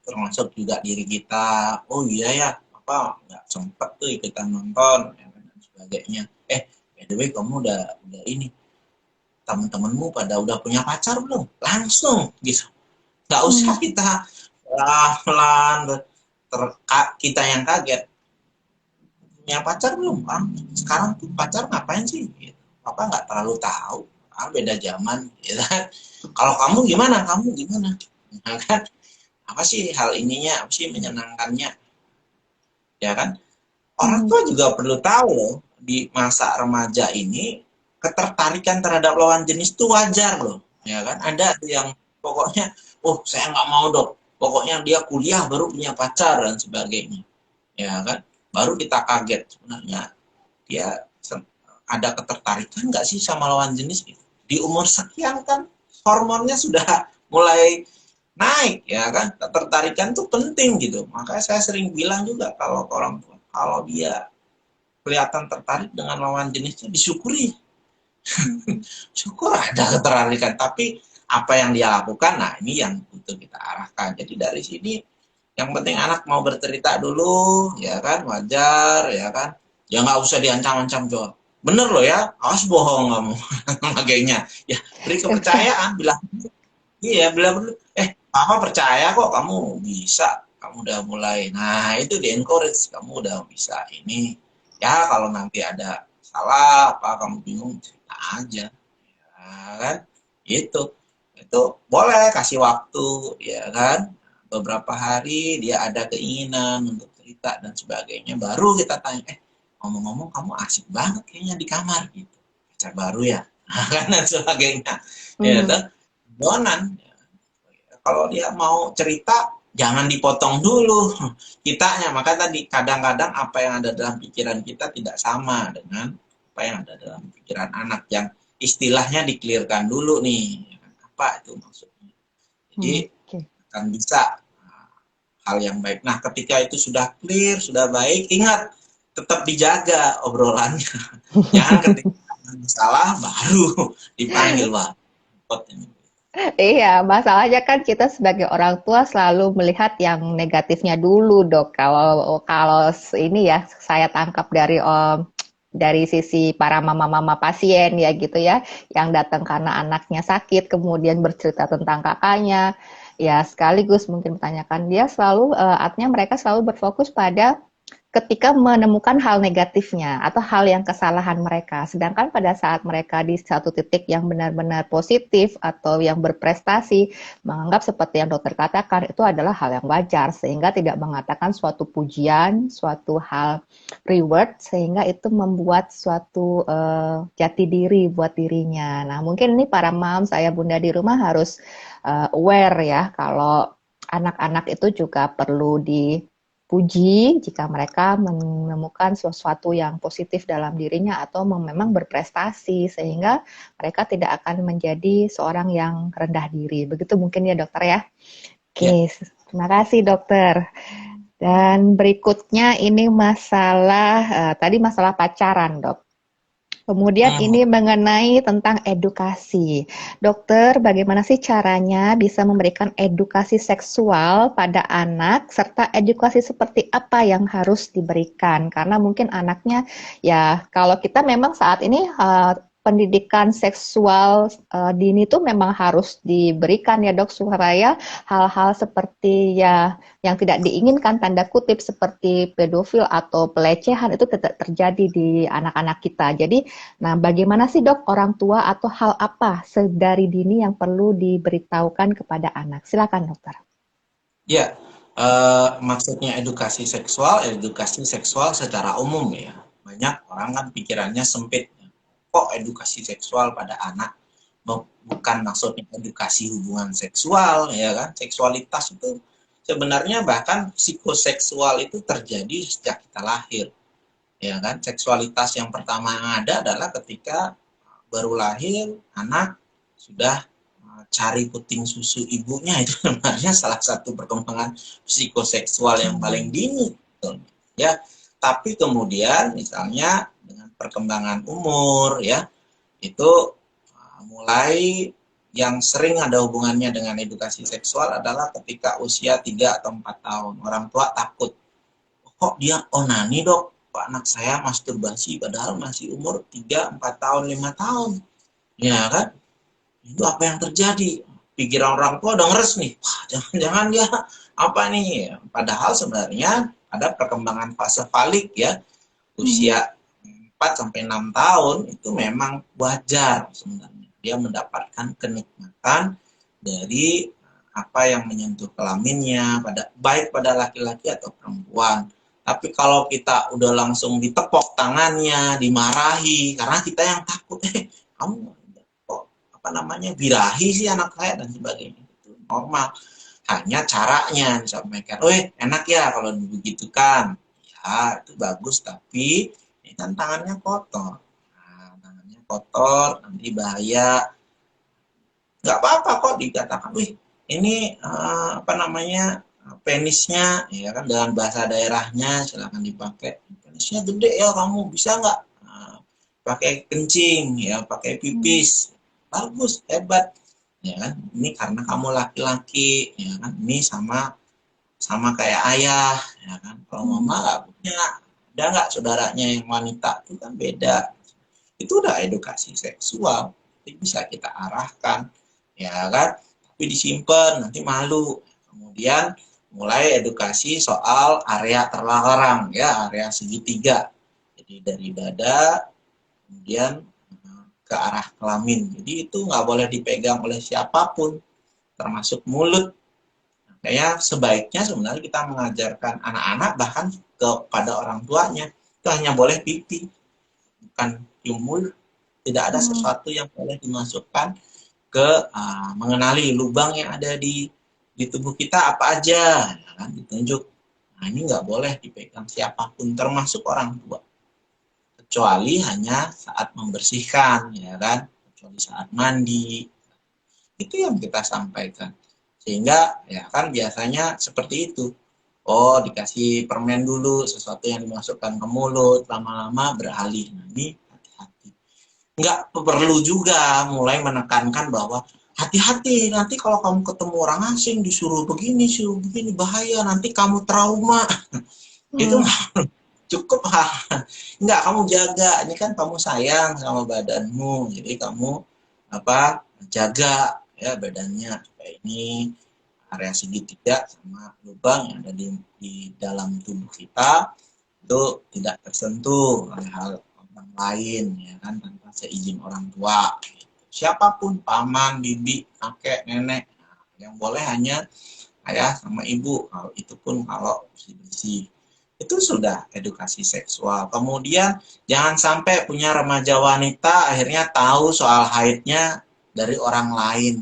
S2: termasuk juga diri kita, oh iya ya apa nggak sempet tuh ikutan nonton dan sebagainya. By the way kamu udah ini, teman-temanmu pada udah punya pacar belum, langsung gitu, nggak usah kita pelan-pelan kita yang kaget, punya pacar belum, sekarang tuh pacar ngapain sih gitu. Apa nggak terlalu tahu, beda zaman gitu kan. Kalau kamu gimana, nah, kan apa sih hal ininya, apa sih menyenangkannya, ya kan. Orang tua juga perlu tahu loh, di masa remaja ini ketertarikan terhadap lawan jenis itu wajar loh, ya kan. Ada yang pokoknya, oh saya nggak mau dok, pokoknya dia kuliah baru punya pacar dan sebagainya, ya kan. Baru kita kaget sebenarnya dia ada ketertarikan nggak sih sama lawan jenis gitu. Di umur sekian kan hormonnya sudah mulai naik, ya kan. Ketertarikan tuh penting gitu. Makanya saya sering bilang juga kalau orang tua, kalau dia kelihatan tertarik dengan lawan jenisnya, disyukuri. Syukur ada ketertarikan, tapi apa yang dia lakukan, nah ini yang butuh kita arahkan. Jadi dari sini yang penting anak mau bercerita dulu, ya kan, wajar, ya kan. Ya nggak usah diancam-ancam juga. Bener loh ya, awas bohong kamu, sebagainya. Ya beri kepercayaan, bilang iya, bilang dulu, papa percaya kok kamu bisa, kamu udah mulai. Nah itu di encourage, kamu udah bisa ini. Ya kalau nanti ada salah apa kamu bingung, cerita aja, ya kan. Itu boleh kasih waktu, ya kan. Beberapa hari dia ada keinginan untuk cerita dan sebagainya, baru kita tanya, ngomong-ngomong kamu asik banget kayaknya di kamar gitu, pacar baru ya, nah, kan dan sebagainya, ya kan. Donan, kalau dia mau cerita jangan dipotong dulu kitanya. Maka tadi kadang-kadang apa yang ada dalam pikiran kita tidak sama dengan apa yang ada dalam pikiran anak, yang istilahnya dikelirkan dulu nih, apa itu maksudnya. Jadi akan bisa hal yang baik. Nah ketika itu sudah clear, sudah baik, ingat tetap dijaga obrolannya. Jangan ketika salah baru dipanggil, wah
S1: Iya, masalahnya kan kita sebagai orang tua selalu melihat yang negatifnya dulu, Dok. Kalau kalau ini ya saya tangkap dari sisi para mama-mama pasien ya gitu ya, yang datang karena anaknya sakit, kemudian bercerita tentang kakaknya, ya sekaligus mungkin bertanyakan dia selalu, artinya mereka selalu berfokus pada ketika menemukan hal negatifnya atau hal yang kesalahan mereka. Sedangkan pada saat mereka di satu titik yang benar-benar positif atau yang berprestasi, menganggap seperti yang dokter katakan itu adalah hal yang wajar, sehingga tidak mengatakan suatu pujian, suatu hal reward, sehingga itu membuat suatu jati diri buat dirinya. Nah, mungkin ini para mom, saya bunda di rumah harus aware ya, kalau anak-anak itu juga perlu dipuji jika mereka menemukan sesuatu yang positif dalam dirinya atau memang berprestasi, sehingga mereka tidak akan menjadi seorang yang rendah diri. Begitu mungkin ya dokter ya. Oke, terima kasih dokter. Dan berikutnya ini masalah tadi masalah pacaran, Dok. Kemudian
S2: Hmm.
S1: ini mengenai tentang edukasi. Dokter, bagaimana sih caranya bisa memberikan edukasi seksual pada anak, serta edukasi seperti apa yang harus diberikan? Karena mungkin anaknya, ya kalau kita memang saat ini pendidikan seksual dini itu memang harus diberikan ya dok, supaya hal-hal seperti ya yang tidak diinginkan tanda kutip seperti pedofil atau pelecehan itu tidak terjadi di anak-anak kita. Jadi nah, bagaimana sih dok orang tua atau hal apa sedari dini yang perlu diberitahukan kepada anak? Silakan dokter.
S2: Ya, maksudnya edukasi seksual secara umum ya. Banyak orang kan pikirannya sempit. Kok edukasi seksual pada anak? Bukan maksudnya edukasi hubungan seksual, ya kan? Seksualitas itu sebenarnya bahkan psikoseksual itu terjadi sejak kita lahir, ya kan? Seksualitas yang pertama yang ada adalah ketika baru lahir, anak sudah cari puting susu ibunya, itu sebenarnya salah satu perkembangan psikoseksual yang paling dini, ya. Tapi kemudian misalnya dengan perkembangan umur, ya, itu mulai yang sering ada hubungannya dengan edukasi seksual adalah ketika usia 3 atau 4 tahun. Orang tua takut, kok dia onani dok, kok anak saya masturbasi padahal masih umur 3 4 tahun, 5 tahun. Ya kan? Itu apa yang terjadi? Pikiran orang tua udah ngeres nih, wah jangan-jangan dia apa nih? Padahal sebenarnya ada perkembangan fase falik ya, usia 4 sampai 6 tahun itu memang wajar sebenarnya. Dia mendapatkan kenikmatan dari apa yang menyentuh kelaminnya, baik pada laki-laki atau perempuan. Tapi kalau kita udah langsung ditepok tangannya, dimarahi, karena kita yang takut, kamu kok apa namanya birahi sih anak saya dan sebagainya, itu normal. Hanya caranya disampaikan, enak ya kalau begitu kan, ya itu bagus, tapi ini kan tangannya kotor. Nah, tangannya kotor nanti bahaya. Nggak apa-apa kok dikatakan, ini apa namanya penisnya, ya kan, dengan bahasa daerahnya silakan dipakai. Penisnya gede ya, kamu bisa nggak pakai kencing, ya pakai pipis, bagus, hebat, ya kan. Ini karena kamu laki-laki, ya kan. Ini sama sama kayak ayah, ya kan. Kalau mama nggak punya, ada nggak saudaranya yang wanita, itu kan beda. Itu udah edukasi seksual, itu bisa kita arahkan, ya kan. Tapi disimpan nanti malu. Kemudian mulai edukasi soal area terlarang, ya, area segitiga. Jadi dari dada kemudian ke arah kelamin. Jadi itu nggak boleh dipegang oleh siapapun, termasuk mulut. Makanya sebaiknya sebenarnya kita mengajarkan anak-anak bahkan kepada orang tuanya itu hanya boleh pipi, bukan cium mulut. Tidak ada sesuatu yang boleh dimasukkan ke mengenali lubang yang ada di tubuh kita apa aja, ya kan, ditunjuk. Nah ini nggak boleh dipegang siapapun, termasuk orang tua, kecuali hanya saat membersihkan, ya kan, kecuali saat mandi. Itu yang kita sampaikan. Sehingga ya kan biasanya seperti itu. Oh, dikasih permen dulu, sesuatu yang dimasukkan ke mulut, lama-lama beralih. Nah, ini hati-hati. Nggak perlu juga mulai menekankan bahwa hati-hati, nanti kalau kamu ketemu orang asing disuruh begini, bahaya, nanti kamu trauma. Itu cukup, nggak, kamu jaga, ini kan kamu sayang sama badanmu, jadi kamu apa jaga ya badannya supaya ini area segitiga sama lubang yang ada di dalam tubuh kita itu tidak tersentuh oleh hal orang lain, ya kan, tanpa seizin orang tua. Siapapun, paman, bibi, kakek, nenek, nah, yang boleh hanya ayah sama ibu. Kalau itu pun kalau bersih-bersih. Itu sudah edukasi seksual. Kemudian jangan sampai punya remaja wanita akhirnya tahu soal haidnya dari orang lain.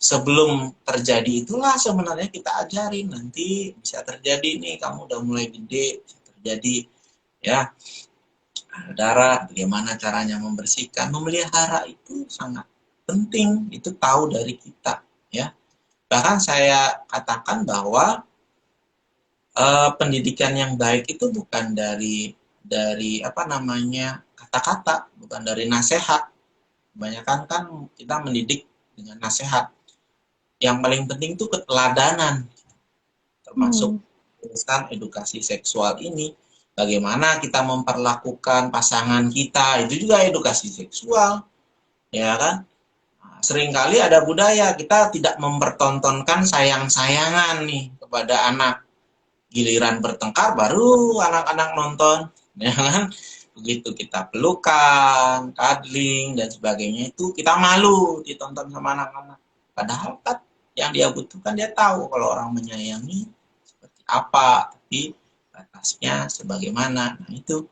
S2: Sebelum terjadi itulah sebenarnya kita ajarin, nanti bisa terjadi nih, kamu udah mulai gede, bisa terjadi ya darah, bagaimana caranya membersihkan, memelihara itu sangat penting, itu tahu dari kita ya. Bahkan saya katakan bahwa pendidikan yang baik itu bukan dari apa namanya kata-kata, bukan dari nasihat. Kebanyakan kan kita mendidik dengan nasihat. Yang paling penting itu keteladanan, termasuk
S1: Hmm.
S2: urusan edukasi seksual ini. Bagaimana kita memperlakukan pasangan kita, itu juga edukasi seksual, ya kan? Nah, seringkali ada budaya kita tidak mempertontonkan sayang-sayangan nih kepada anak. Giliran bertengkar baru anak-anak nonton, ya kan? Begitu kita pelukan, cuddling dan sebagainya itu kita malu ditonton sama anak-anak. Padahal kan yang dia butuhkan dia tahu kalau orang menyayangi seperti apa, tapi batasnya sebagaimana. Nah, itu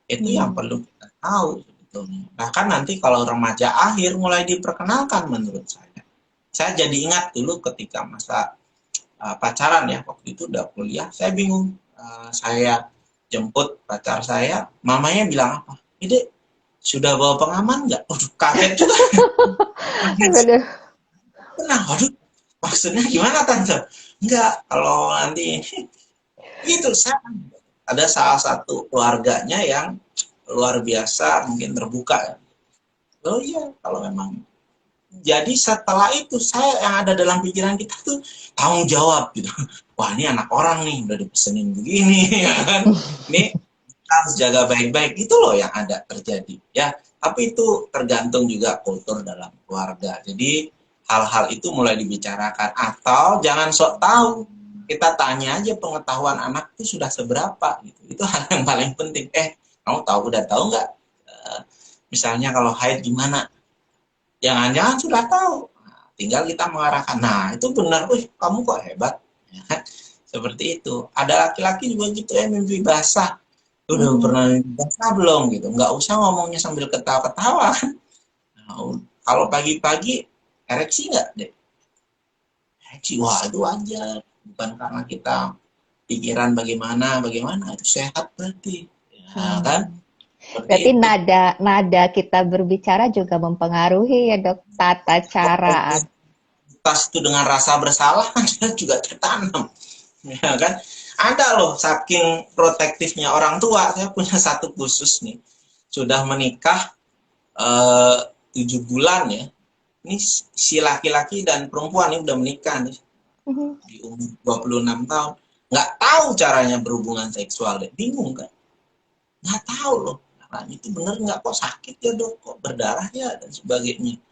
S2: yang
S1: Hmm.
S2: perlu kita tahu sebetulnya. Bahkan nanti kalau remaja akhir mulai diperkenalkan menurut saya. Saya jadi ingat dulu ketika masa pacaran ya, waktu itu udah kuliah, saya bingung. Saya jemput pacar saya, mamanya bilang apa? Ini sudah bawa pengaman nggak? Waduh, kaget juga.
S1: Aduh.
S2: Nah, waduh, maksudnya gimana tante? Enggak, kalau nanti itu saya ada salah satu keluarganya yang luar biasa mungkin terbuka ya. Oh iya, kalau memang jadi setelah itu saya yang ada dalam pikiran kita tuh tanggung jawab gitu. Wah, ini anak orang nih udah dipesenin begini ya kan. Ini harus jaga baik-baik, itu loh yang ada terjadi ya. Tapi itu tergantung juga kultur dalam keluarga. Jadi hal-hal itu mulai dibicarakan, atau jangan sok tahu, kita tanya aja pengetahuan anak itu sudah seberapa gitu. Itu hal yang paling penting. Kamu udah tahu nggak, misalnya kalau haid gimana? Jangan-jangan sudah tahu, nah, tinggal kita mengarahkan. Nah, itu benar, kamu kok hebat ya kan? Seperti itu. Ada laki-laki juga gitu ya, mimpi basah. Udah
S1: Mhm.
S2: pernah mimpi basah belum gitu? Nggak usah ngomongnya sambil ketawa-ketawa. Nah, kalau pagi-pagi ereksi nggak deh? Ereksi, wah itu wajar. Bukan karena kita pikiran bagaimana itu sehat berarti, ya kan?
S1: Hmm.
S2: Seperti
S1: Berarti
S2: itu.
S1: nada nada kita berbicara juga mempengaruhi ya dok, tata cara.
S2: Tas itu dengan rasa bersalah dia juga tertanam, ya kan? Ada loh, saking protektifnya orang tua, saya punya satu khusus nih, sudah menikah 7 bulan ya. Ini si laki-laki dan perempuan ini udah menikah nih
S1: Mhm.
S2: di umur 26 tahun. Nggak tahu caranya berhubungan seksual deh, bingung kan? Nggak tahu loh. Nah, itu bener nggak, kok sakit ya dok, kok berdarah ya dan sebagainya.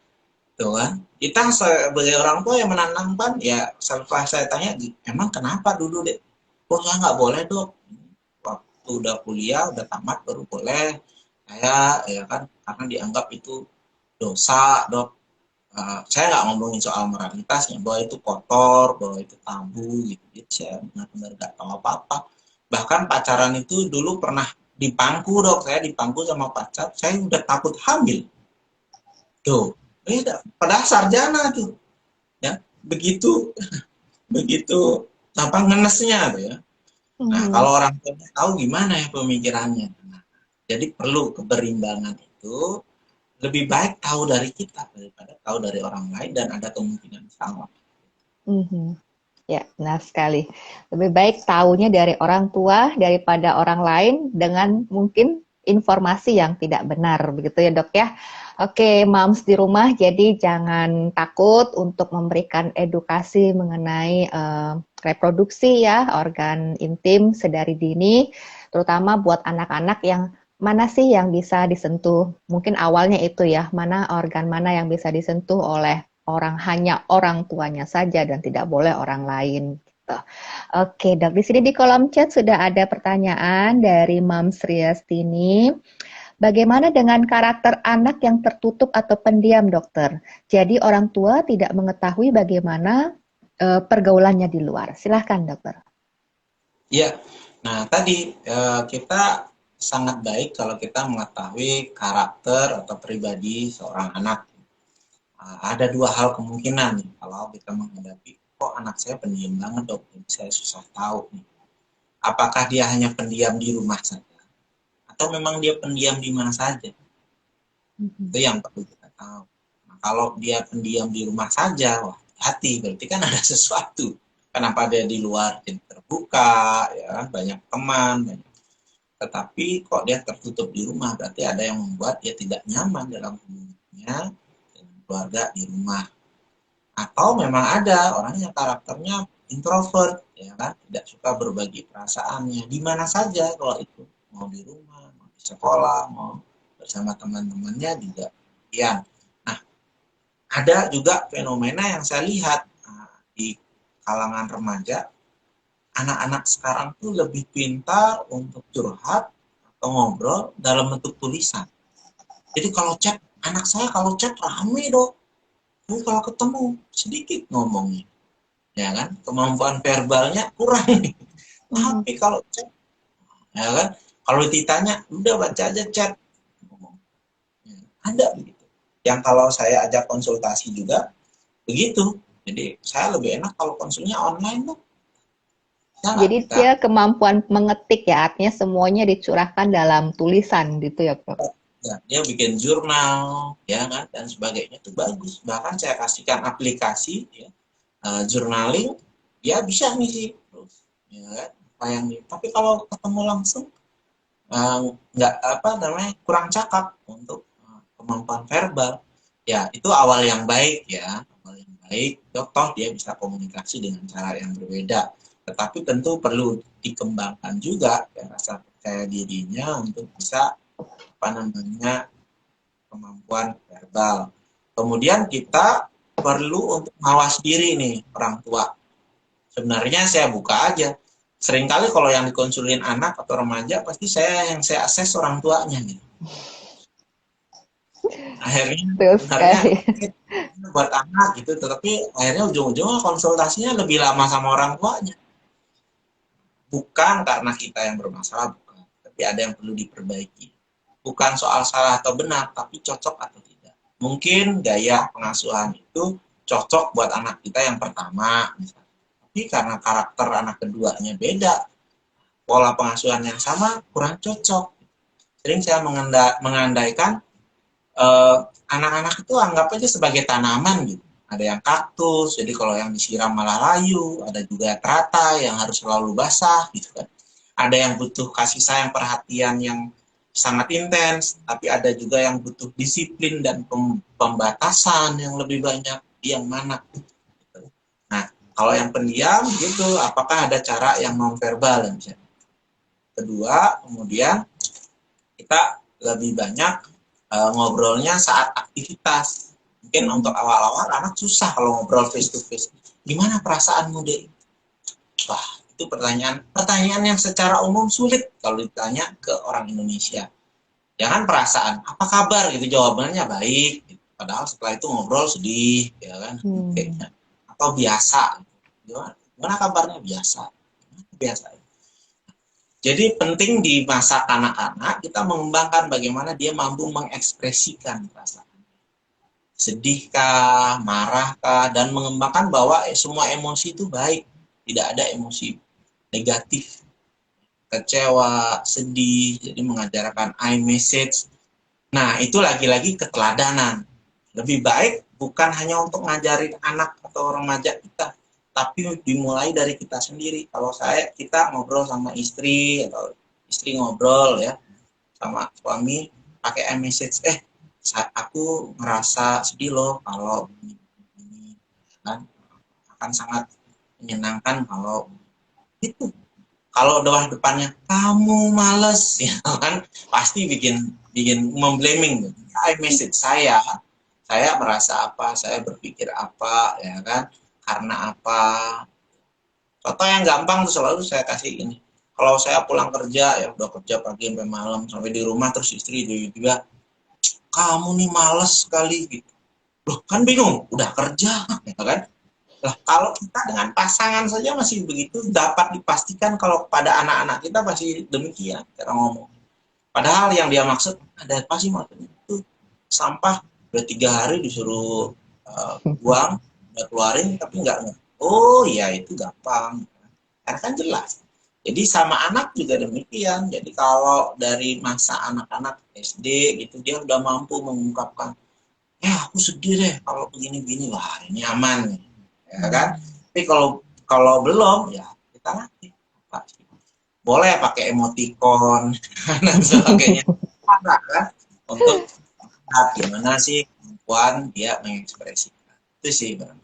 S2: Tuh kan, kita sebagai orang tua yang menanamkan ya. Setelah saya tanya, emang kenapa dulu deh? Oh ya nggak boleh dok, waktu udah kuliah udah tamat baru boleh. Saya ya kan karena dianggap itu dosa dok. Saya nggak ngomongin soal moralitasnya, bahwa itu kotor, bahwa itu tabu gitu. Jadi saya benar-benar nggak tahu apa-apa. Bahkan pacaran itu dulu pernah dipangku dok, saya dipangku sama pacar, saya udah takut hamil. Tuh, beda. Padahal sarjana tuh, ya. Begitu, begitu apa ngenesnya tuh ya. Nah,
S1: Mhm.
S2: kalau orang tua tahu gimana ya pemikirannya. Nah, jadi perlu keberimbangan itu, lebih baik tahu dari kita daripada tahu dari orang lain dan ada kemungkinan salah.
S1: Mhm. Ya, benar sekali. Lebih baik taunya dari orang tua daripada orang lain dengan mungkin informasi yang tidak benar, begitu ya dok ya. Oke, moms di rumah, jadi jangan takut untuk memberikan edukasi mengenai reproduksi ya, organ intim sedari dini, terutama buat anak-anak yang mana sih yang bisa disentuh. Mungkin awalnya itu ya, mana organ mana yang bisa disentuh oleh hanya orang tuanya saja dan tidak boleh orang lain. Gitu. Oke, Dok. Di sini di kolom chat sudah ada pertanyaan dari Mams Riastini. Bagaimana dengan karakter anak yang tertutup atau pendiam, dokter? Jadi orang tua tidak mengetahui bagaimana pergaulannya di luar. Silahkan, dokter.
S2: Iya. Nah, tadi kita sangat baik kalau kita mengetahui karakter atau pribadi seorang anak. Ada dua hal kemungkinan nih kalau kita menghadapi, kok anak saya pendiam banget dok, saya susah tahu nih. Apakah dia hanya pendiam di rumah saja, atau memang dia pendiam di mana saja?
S1: Mhm.
S2: Itu yang perlu kita tahu. Nah, kalau dia pendiam di rumah saja, wah hati, berarti kan ada sesuatu. Kenapa dia di luar jadi terbuka, ya banyak teman, banyak. Tetapi kok dia tertutup di rumah, berarti ada yang membuat dia tidak nyaman dalam hubungannya dengan keluarga di rumah. Atau memang ada orang yang karakternya introvert, ya kan, tidak suka berbagi perasaannya di mana saja kalau itu, mau di rumah, mau di sekolah, mau bersama teman-temannya juga. Ya, nah ada juga fenomena yang saya lihat di kalangan remaja, anak-anak sekarang tuh lebih pintar untuk curhat atau ngobrol dalam bentuk tulisan. Jadi kalau chat, anak saya kalau chat rame dong, tapi kalau ketemu sedikit ngomongnya, ya kan, kemampuan verbalnya kurang nih.
S1: Mhm.
S2: Tapi kalau chat, ya kan, kalau ditanya udah baca aja chat, ada begitu. Yang kalau saya ajak konsultasi juga begitu. Jadi saya lebih enak kalau konsulnya online tuh. Saya nggak
S1: Jadi
S2: kita,
S1: dia kemampuan mengetik ya, artinya semuanya dicurahkan dalam tulisan gitu ya, Prof.
S2: ya, dia bikin jurnal, ya kan, dan sebagainya itu bagus. Bahkan saya kasihkan aplikasi, ya, journaling, ya bisa ngisi terus, ya kan, apa yang tapi kalau ketemu langsung nggak apa namanya kurang cakap untuk kemampuan verbal. Ya itu awal yang baik, ya awal yang baik, toh dia bisa komunikasi dengan cara yang berbeda, tetapi tentu perlu dikembangkan juga ya, rasa percaya dirinya untuk bisa apa namanya kemampuan verbal. Kemudian kita perlu untuk mawas diri nih orang tua. Sebenarnya saya buka aja. Seringkali kalau yang dikonsulin anak atau remaja pasti saya akses orang tuanya gitu. Akhirnya
S1: Betul
S2: sebenarnya
S1: sekali.
S2: buat anak gitu, tetapi akhirnya ujung-ujungnya konsultasinya lebih lama sama orang tuanya. Bukan karena kita yang bermasalah, bukan, tapi ada yang perlu diperbaiki. Bukan soal salah atau benar, tapi cocok atau tidak. Mungkin gaya pengasuhan itu cocok buat anak kita yang pertama, misalnya. Tapi karena karakter anak keduanya beda, pola pengasuhan yang sama kurang cocok. Sering saya mengandaikan eh, anak-anak itu anggap aja sebagai tanaman gitu. Ada yang kaktus, jadi kalau yang disiram malah layu. Ada juga teratai yang harus selalu basah gitu kan. Ada yang butuh kasih sayang perhatian yang sangat intens, tapi ada juga yang butuh disiplin dan pembatasan yang lebih banyak. Yang mana? Nah, kalau yang pendiam gitu, apakah ada cara yang nonverbal misalnya? Kedua, kemudian kita lebih banyak ngobrolnya saat aktivitas. Mungkin untuk awal-awal anak susah kalau ngobrol face to face. Gimana perasaanmu, Dek? Wah, itu pertanyaan yang secara umum sulit kalau ditanya ke orang Indonesia. Jangan perasaan, apa kabar gitu, jawabannya baik. Gitu. Padahal setelah itu ngobrol sedih, ya kan?
S1: Hmm.
S2: Atau biasa. Gimana kabarnya? Biasa. Biasa. Jadi penting di masa anak-anak kita mengembangkan bagaimana dia mampu mengekspresikan perasaan. Sedihkah, marahkah, dan mengembangkan bahwa semua emosi itu baik. Tidak ada emosi negatif. Kecewa, sedih, jadi mengajarkan I message. Nah, itu lagi-lagi keteladanan. Lebih baik bukan hanya untuk ngajarin anak atau remaja kita, tapi dimulai dari kita sendiri. Kalau kita ngobrol sama istri atau istri ngobrol ya sama suami pakai iMessage, aku ngerasa sedih loh kalau ini, kan akan sangat menyenangkan kalau itu. Kalau doa depannya kamu males ya kan pasti bikin bikin memblaming. iMessage saya merasa apa, saya berpikir apa, ya kan, karena apa. Contoh yang gampang tuh selalu saya kasih ini. Kalau saya pulang kerja, ya udah kerja pagi sampai malam, sampai di rumah terus istri juga, kamu nih males sekali gitu. Loh kan bingung, udah kerja, ya kan? Lah, kalau kita dengan pasangan saja masih begitu, dapat dipastikan kalau pada anak-anak kita pasti demikian cara ngomong. Padahal yang dia maksud, ada apa sih maksudnya? Itu sampah udah 3 hari disuruh buang, udah keluarin tapi nggak. Oh iya itu gampang, karena kan jelas. Jadi sama anak juga demikian. Jadi kalau dari masa anak-anak SD gitu dia udah mampu mengungkapkan, aku sedih deh kalau begini-begini, wah ini aman nih, ya kan? Tapi kalau kalau belum ya kita latih apa sih? boleh pakai emoticon dan sebagainya. Mana kan untuk lihat gimana sih kemampuan dia mengekspresikan. Itu sih Bang.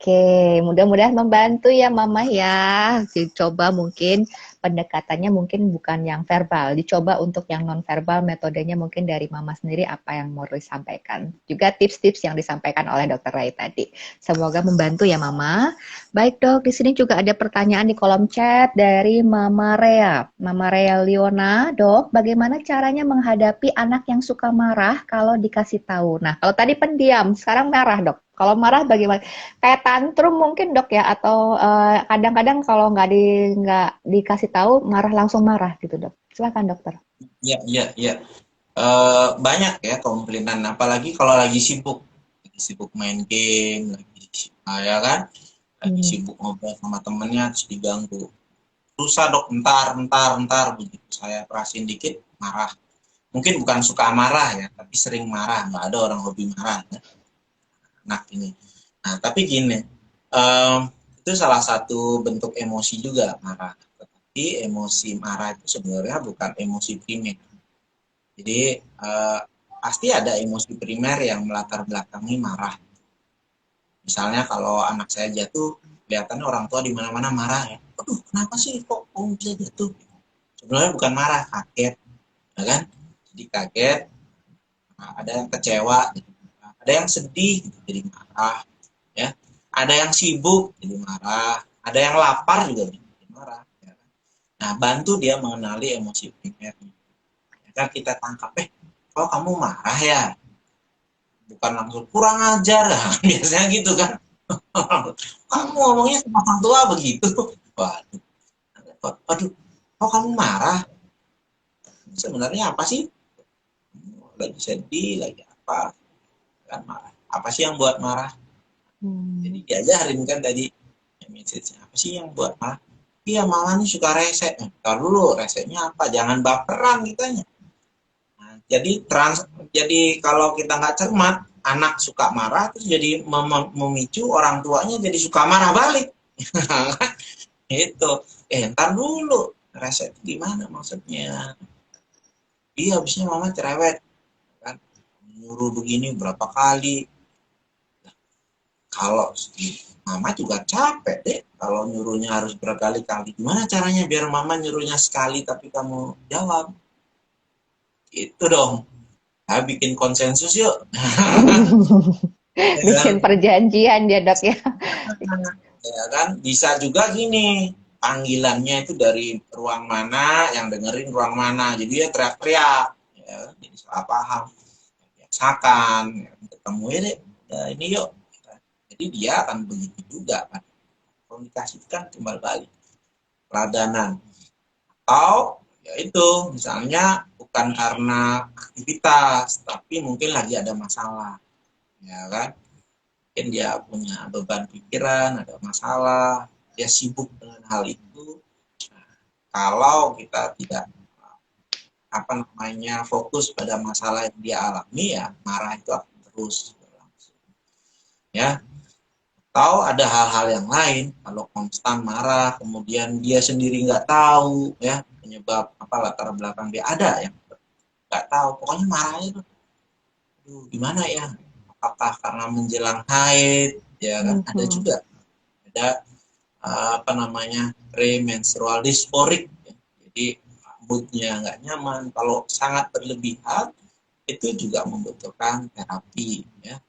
S1: Oke, mudah-mudahan membantu ya Mama ya. Dicoba mungkin pendekatannya mungkin bukan yang verbal, dicoba untuk yang non verbal, metodenya mungkin dari Mama sendiri apa yang mau disampaikan. Juga tips-tips yang disampaikan oleh Dokter Rai tadi. Semoga membantu ya Mama. Baik Dok, di sini juga ada pertanyaan di kolom chat dari Mama Rea. Mama Rea Liona, Dok, bagaimana caranya menghadapi anak yang suka marah kalau dikasih tahu? Nah, kalau tadi pendiam, sekarang marah Dok. Kalau marah bagaimana? Kayak tantrum mungkin Dok ya, atau kadang-kadang kalau nggak dikasih tahu marah langsung marah gitu Dok. Silakan dokter.
S2: Ya, ya, ya. Banyak ya komplainan, apalagi kalau lagi sibuk main game, ya kan, lagi
S1: Hmm.
S2: sibuk ngobrol sama temennya terus diganggu. Susah dok, entar begitu saya perasin dikit marah. Mungkin bukan suka marah ya, tapi sering marah. Nggak ada orang hobi marah ya, anak ini. Nah, tapi gini, um, itu salah satu bentuk emosi juga marah. Tetapi emosi marah itu sebenarnya bukan emosi primer. Jadi pasti ada emosi primer yang melatar belakangi marah. Misalnya kalau anak saya jatuh, kelihatannya orang tua di mana-mana marah ya. Aduh, kenapa sih kok kamu bisa jatuh? Sebenarnya bukan marah, kaget, ya kan? Jadi kaget, ada yang kecewa, gitu. Ada yang sedih, gitu, jadi marah, ya. Ada yang sibuk, jadi marah. Ada yang lapar juga jadi marah. Ya kan? Nah, bantu dia mengenali emosi primer. Ya kan kita tangkap, kok kamu marah ya? Bukan langsung kurang ajar, biasanya gitu kan. Kamu ngomongnya sama orang tua begitu. Waduh, waduh, kok kamu marah? Sebenarnya apa sih? Lagi sedih, lagi apa? Kan marah. Apa sih yang buat marah? Jadi
S1: Hmm.
S2: diajarin kan tadi message apa sih yang buat marah? Iya, mama nih suka rese. Ntar dulu, resenya apa? Jangan baperan kitanya. Nah, jadi kalau kita nggak cermat, anak suka marah terus jadi memicu orang tuanya jadi suka marah balik. Itu, ntar dulu, rese itu gimana maksudnya? Iya, habisnya mama cerewet, kan? Nyuruh begini berapa kali. Kalau mama juga capek deh, kalau nyuruhnya harus berkali-kali. Gimana caranya biar mama nyuruhnya sekali tapi kamu jawab? Itu dong. Nah, bikin konsensus yuk. Ya
S1: Bikin
S2: kan?
S1: perjanjian dia Dok ya.
S2: Ya kan? Bisa juga gini, panggilannya itu dari ruang mana, yang dengerin ruang mana. Jadi ya teriak-teriak. Ya, jadi salah paham. Biasakan, ya, ketemu ya deh. Ya, ini yuk. Jadi dia akan begitu juga kan. Komunikasi itu kan timbal balik. Peladanan. Atau ya itu misalnya bukan karena aktivitas, tapi mungkin lagi ada masalah. Ya kan? Mungkin dia punya beban pikiran, ada masalah, dia sibuk dengan hal itu. Nah, kalau kita tidak apa namanya fokus pada masalah yang dia alami, ya marah itu akan terus berlangsung. Ya, atau ada hal-hal yang lain, kalau konstan marah kemudian dia sendiri nggak tahu ya penyebab apa latar belakang dia, ada yang nggak tahu, pokoknya marahnya tuh gimana ya, apakah karena menjelang haid, ya kan, ada
S1: Mhm.
S2: juga ada apa namanya premenstrual dysphorik ya. Jadi moodnya nggak nyaman, kalau sangat berlebihan itu juga membutuhkan terapi ya.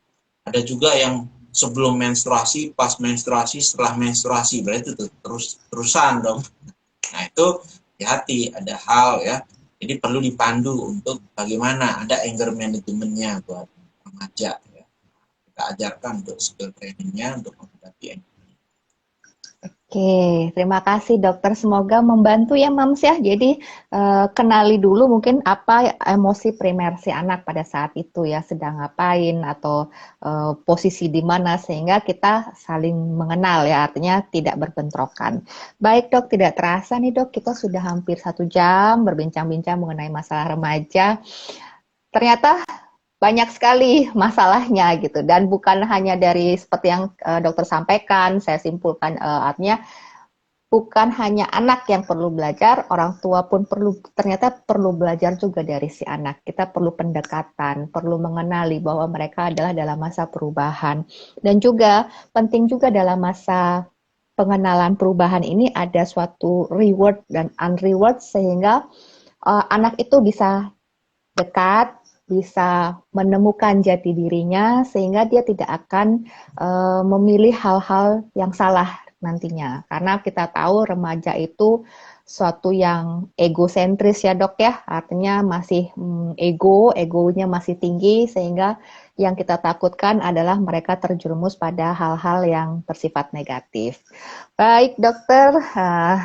S2: Ada juga yang sebelum menstruasi, pas menstruasi, setelah menstruasi, berarti itu terus terusan dong. Nah itu hati-hati, ada hal ya. Jadi perlu dipandu untuk bagaimana ada anger manajemennya buat remaja ya. Kita ajarkan untuk skill trainingnya untuk menghadapi anger.
S1: Oke, terima kasih dokter. Semoga membantu ya Mams ya. Jadi kenali dulu mungkin apa emosi primer si anak pada saat itu ya, sedang ngapain atau posisi di mana sehingga kita saling mengenal ya, artinya tidak berbentrokan. Baik dok, tidak terasa nih dok, kita sudah hampir 1 jam berbincang-bincang mengenai masalah remaja. Ternyata banyak sekali masalahnya gitu dan bukan hanya dari seperti yang dokter sampaikan, saya simpulkan artinya bukan hanya anak yang perlu belajar, orang tua pun ternyata perlu belajar juga dari si anak. Kita perlu pendekatan, perlu mengenali bahwa mereka adalah dalam masa perubahan. Dan juga penting juga dalam masa pengenalan perubahan ini ada suatu reward dan unreward sehingga anak itu bisa dekat, bisa menemukan jati dirinya sehingga dia tidak akan memilih hal-hal yang salah nantinya. Karena kita tahu remaja itu suatu yang egosentris ya dok ya, artinya masih egonya masih tinggi sehingga yang kita takutkan adalah mereka terjerumus pada hal-hal yang bersifat negatif. Baik dokter,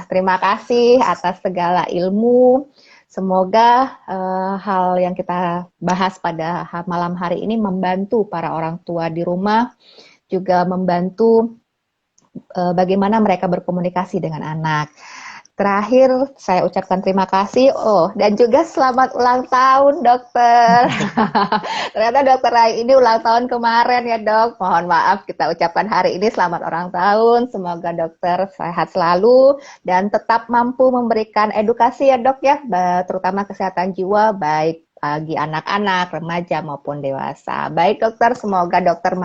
S1: terima kasih atas segala ilmu. Semoga hal yang kita bahas pada malam hari ini membantu para orang tua di rumah, juga membantu bagaimana mereka berkomunikasi dengan anak. Terakhir, saya ucapkan terima kasih. Oh, dan juga selamat ulang tahun, dokter. Ternyata dokter Rai ini ulang tahun kemarin ya, dok. Mohon maaf, kita ucapkan hari ini selamat ulang tahun. Semoga dokter sehat selalu dan tetap mampu memberikan edukasi ya, dok ya, terutama kesehatan jiwa, baik bagi anak-anak, remaja maupun dewasa. Baik dokter, semoga dokter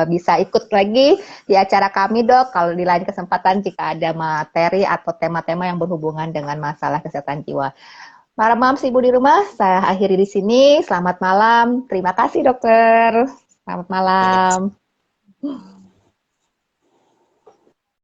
S1: bisa ikut lagi di acara kami dok, kalau di lain kesempatan jika ada materi atau tema-tema yang berhubungan dengan masalah kesehatan jiwa. Para mams ibu di rumah, saya akhiri di sini. Selamat malam. Terima kasih dokter. Selamat
S2: Baik.
S1: malam.